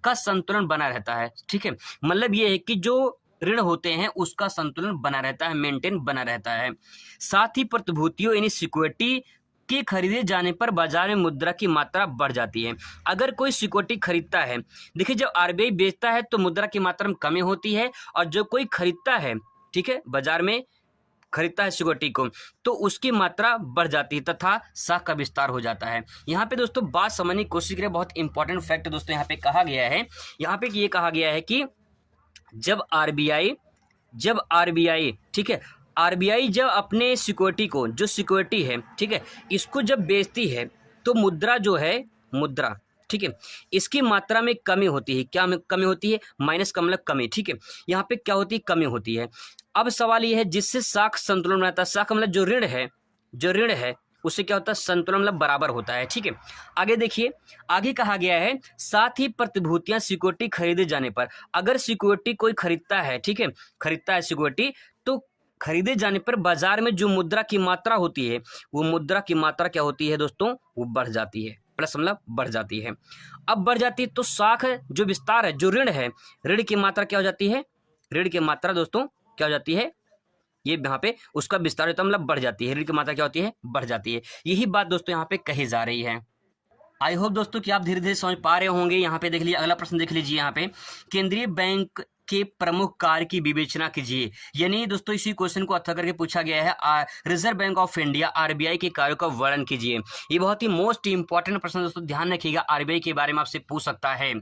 का संतुलन बना रहता है, ठीक है। मतलब ये है कि जो ऋण होते हैं उसका संतुलन बना रहता है, मेंटेन बना रहता है। साथ ही प्रतिभूतियों यानी सिक्योरिटी के खरीदे जाने पर बाजार में मुद्रा की मात्रा बढ़ जाती है। अगर कोई सिक्योरिटी खरीदता है, देखिए जब आरबीआई बेचता है तो मुद्रा की मात्रा में कमी होती है, और जो कोई खरीदता है, ठीक है, बाजार में खरीदता है सिक्योरिटी को तो उसकी मात्रा बढ़ जाती है तथा साख का विस्तार हो जाता है। यहाँ पे दोस्तों बात समझने की कोशिश करें, बहुत इंपॉर्टेंट फैक्ट दोस्तों यहाँ पे कहा गया है। यहाँ पे ये कहा गया है कि जब आरबीआई ठीक है, आरबीआई जब अपने सिक्योरिटी को, जो सिक्योरिटी है, ठीक है, इसको जब बेचती है तो मुद्रा जो है, मुद्रा, ठीक है, इसकी मात्रा में कमी होती है। क्या कमी होती है, माइनस का मतलब कमी, ठीक है। यहाँ पे क्या होती है, कमी होती है। अब सवाल ये है जिससे साख संतुलन रहता है, साख मतलब जो ऋण है उससे क्या होता है, संतुलन मतलब बराबर होता है, ठीक है। आगे देखिए, आगे कहा गया है साथ ही प्रतिभूतियां सिक्योरिटी खरीदे जाने पर, अगर सिक्योरिटी कोई खरीदता है, ठीक है, खरीदता है सिक्योरिटी, तो खरीदे जाने पर बाजार में जो मुद्रा की मात्रा होती है वो मुद्रा की मात्रा क्या होती है दोस्तों, वो बढ़ जाती है, प्लस मतलब बढ़ जाती है। अब बढ़ जाती है तो साख जो विस्तार है, जो ऋण है, ऋण की मात्रा क्या हो जाती है, ऋण की मात्रा दोस्तों क्या हो जाती है, ये यहाँ पे उसका विस्तार होता है, मतलब बढ़ जाती है, ऋण की मात्रा क्या होती है, बढ़ जाती है। यही बात दोस्तों यहाँ पे कही जा रही है। आई होप दोस्तों कि आप धीरे धीरे समझ पा रहे होंगे। यहाँ पे देख लीजिए, अगला प्रश्न देख लीजिए, यहाँ पे केंद्रीय बैंक के प्रमुख कार्य की विवेचना कीजिए। यानी दोस्तों इसी क्वेश्चन को अच्छा करके पूछा गया है, reserve bank of India RBI के कार्यों का वर्णन कीजिए। ये बहुत ही मोस्ट इंपॉर्टेंट प्रश्न दोस्तों, ध्यान रखिएगा, आरबीआई के बारे में आपसे पूछ सकता है।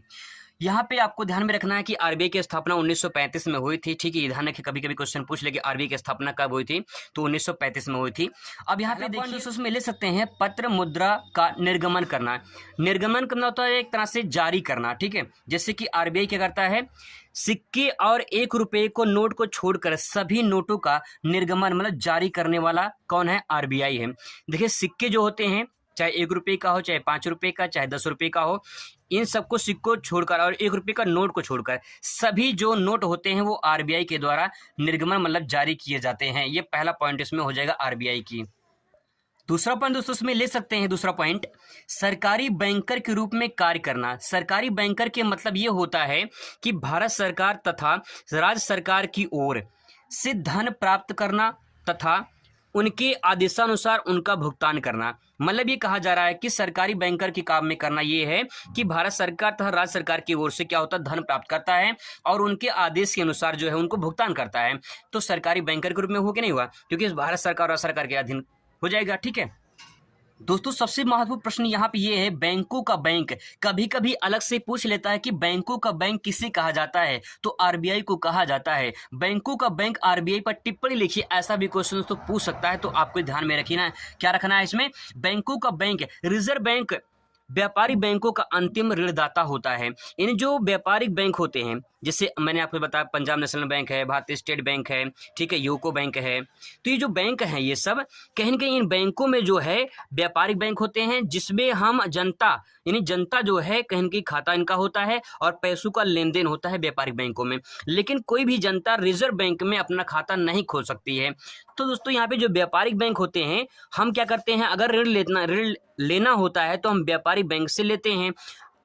यहाँ पे आपको ध्यान में रखना है कि आरबीआई की स्थापना 1935 में हुई थी। ठीक है, ये ध्यान रखिए, कभी कभी क्वेश्चन पूछ ले कि आरबीआई की स्थापना कब हुई थी, तो 1935 में हुई थी। अब यहाँ पे देखिए उसमें ले सकते हैं पत्र मुद्रा का निर्गमन करना। निर्गमन करना होता है एक तरह से जारी करना। ठीक है, जैसे कि आरबीआई क्या करता है, सिक्के और 1 रुपए को नोट को छोड़कर सभी नोटों का निर्गमन मतलब जारी करने वाला कौन है, आरबीआई है। देखिए सिक्के जो होते हैं, चाहे 1 रुपए का हो, चाहे 5 रुपए का, चाहे 10 रुपए का हो, इन सबको सिक्को छोड़कर और 1 रुपए का नोट को छोड़कर सभी जो नोट होते हैं वो आरबीआई के द्वारा निर्गमन मतलब जारी किए जाते हैं। ये पहला पॉइंट इसमें हो जाएगा आरबीआई की। दूसरा पॉइंट दोस्तों इसमें ले सकते हैं, दूसरा पॉइंट सरकारी बैंकर के रूप में कार्य करना। सरकारी बैंकर के मतलब ये होता है कि भारत सरकार तथा राज्य सरकार की ओर से धन प्राप्त करना तथा उनके आदेशानुसार उनका भुगतान करना। मतलब ये कहा जा रहा है कि सरकारी बैंकर के काम में करना ये है कि भारत सरकार तथा राज्य सरकार की ओर से क्या होता है, धन प्राप्त करता है और उनके आदेश के अनुसार जो है उनको भुगतान करता है। तो सरकारी बैंकर के रूप में हो कि नहीं हुआ, क्योंकि भारत सरकार और राज्य सरकार के अधीन हो जाएगा। ठीक है दोस्तों, सबसे महत्वपूर्ण प्रश्न यहाँ पे ये है, बैंकों का बैंक कभी कभी अलग से पूछ लेता है कि बैंकों का बैंक किसे कहा जाता है, तो आरबीआई को कहा जाता है। बैंकों का बैंक आरबीआई पर टिप्पणी लिखिए, ऐसा भी क्वेश्चन दोस्तों पूछ सकता है, तो आपको ध्यान में रखना है, क्या रखना है इसमें, बैंकों का बैंक रिजर्व बैंक व्यापारिक बैंकों का अंतिम ऋणदाता होता है। इन जो व्यापारिक बैंक होते हैं, जैसे मैंने आपको बताया पंजाब नेशनल बैंक है, भारतीय स्टेट बैंक है, ठीक है, यूको बैंक है, तो ये जो बैंक हैं ये सब कहीं न कहीं इन बैंकों में जो है व्यापारिक बैंक होते हैं, जिसमें हम जनता यानी जनता जो है कहीं न कहीं खाता इनका होता है और पैसों का लेन देन होता है व्यापारिक बैंकों में। लेकिन कोई भी जनता रिजर्व बैंक में अपना खाता नहीं खोल सकती है। तो दोस्तों यहाँ पे जो व्यापारिक बैंक होते हैं, हम क्या करते हैं, अगर ऋण लेना होता है तो हम व्यापारिक बैंक से लेते हैं।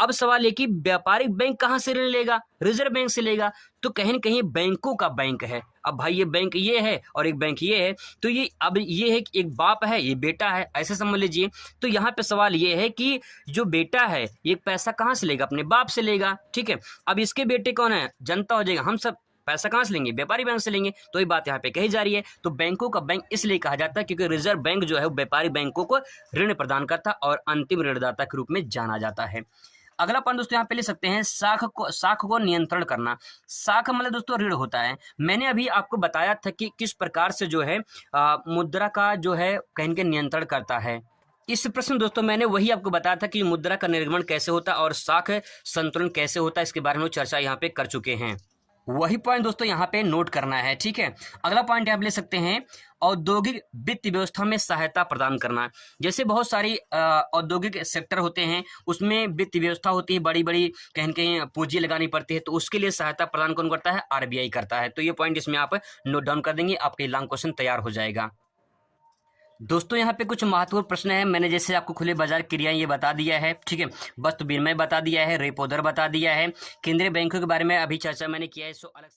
अब सवाल है कि व्यापारिक बैंक कहाँ से ऋण लेगा, रिजर्व बैंक से लेगा, तो कहीं न कहीं बैंकों का बैंक है। अब भाई ये बैंक ये है और एक बैंक ये है, तो ये अब ये है कि एक बाप है, ये बेटा है, ऐसे समझ लीजिए। तो यहाँ पे सवाल ये है कि जो बेटा है ये पैसा कहाँ से लेगा, अपने बाप से लेगा। ठीक है, अब इसके बेटे कौन है, जनता हो जाएगा, हम सब पैसा कहाँ से लेंगे, व्यापारी बैंक से लेंगे। तो ये बात यहाँ पे कही जा रही है। तो बैंकों का बैंक इसलिए कहा जाता है क्योंकि रिजर्व बैंक जो है वो व्यापारी बैंकों को ऋण प्रदान करता और अंतिम ऋणदाता के रूप में जाना जाता है। अगला पॉइंट दोस्तों यहाँ पे ले सकते हैं, साख को नियंत्रण करना। साख मतलब दोस्तों ऋण होता है। मैंने अभी आपको बताया था कि किस प्रकार से जो है मुद्रा का जो है कहीं के नियंत्रण करता है। इस प्रश्न दोस्तों मैंने वही आपको बताया था कि मुद्रा का निर्गमन कैसे होता है और साख संतुलन कैसे होता है, इसके बारे में चर्चा यहाँ पे कर चुके हैं। वही पॉइंट दोस्तों यहाँ पे नोट करना है। ठीक है, अगला पॉइंट आप ले सकते हैं, औद्योगिक वित्त व्यवस्था में सहायता प्रदान करना। जैसे बहुत सारी औद्योगिक सेक्टर होते हैं, उसमें वित्त व्यवस्था होती है, बड़ी बड़ी कहीं कहीं पूंजी लगानी पड़ती है, तो उसके लिए सहायता प्रदान कौन करता है, आरबीआई करता है। तो ये पॉइंट इसमें आप नोट डाउन कर देंगे, आपके लॉन्ग क्वेश्चन तैयार हो जाएगा। दोस्तों यहाँ पे कुछ महत्वपूर्ण प्रश्न है, मैंने जैसे आपको खुले बाजार क्रियाएं ये बता दिया है। ठीक है, वस्तु विनिमय बता दिया है, रेपो दर बता दिया है, केंद्रीय बैंकों के बारे में अभी चर्चा मैंने किया है, सो अलग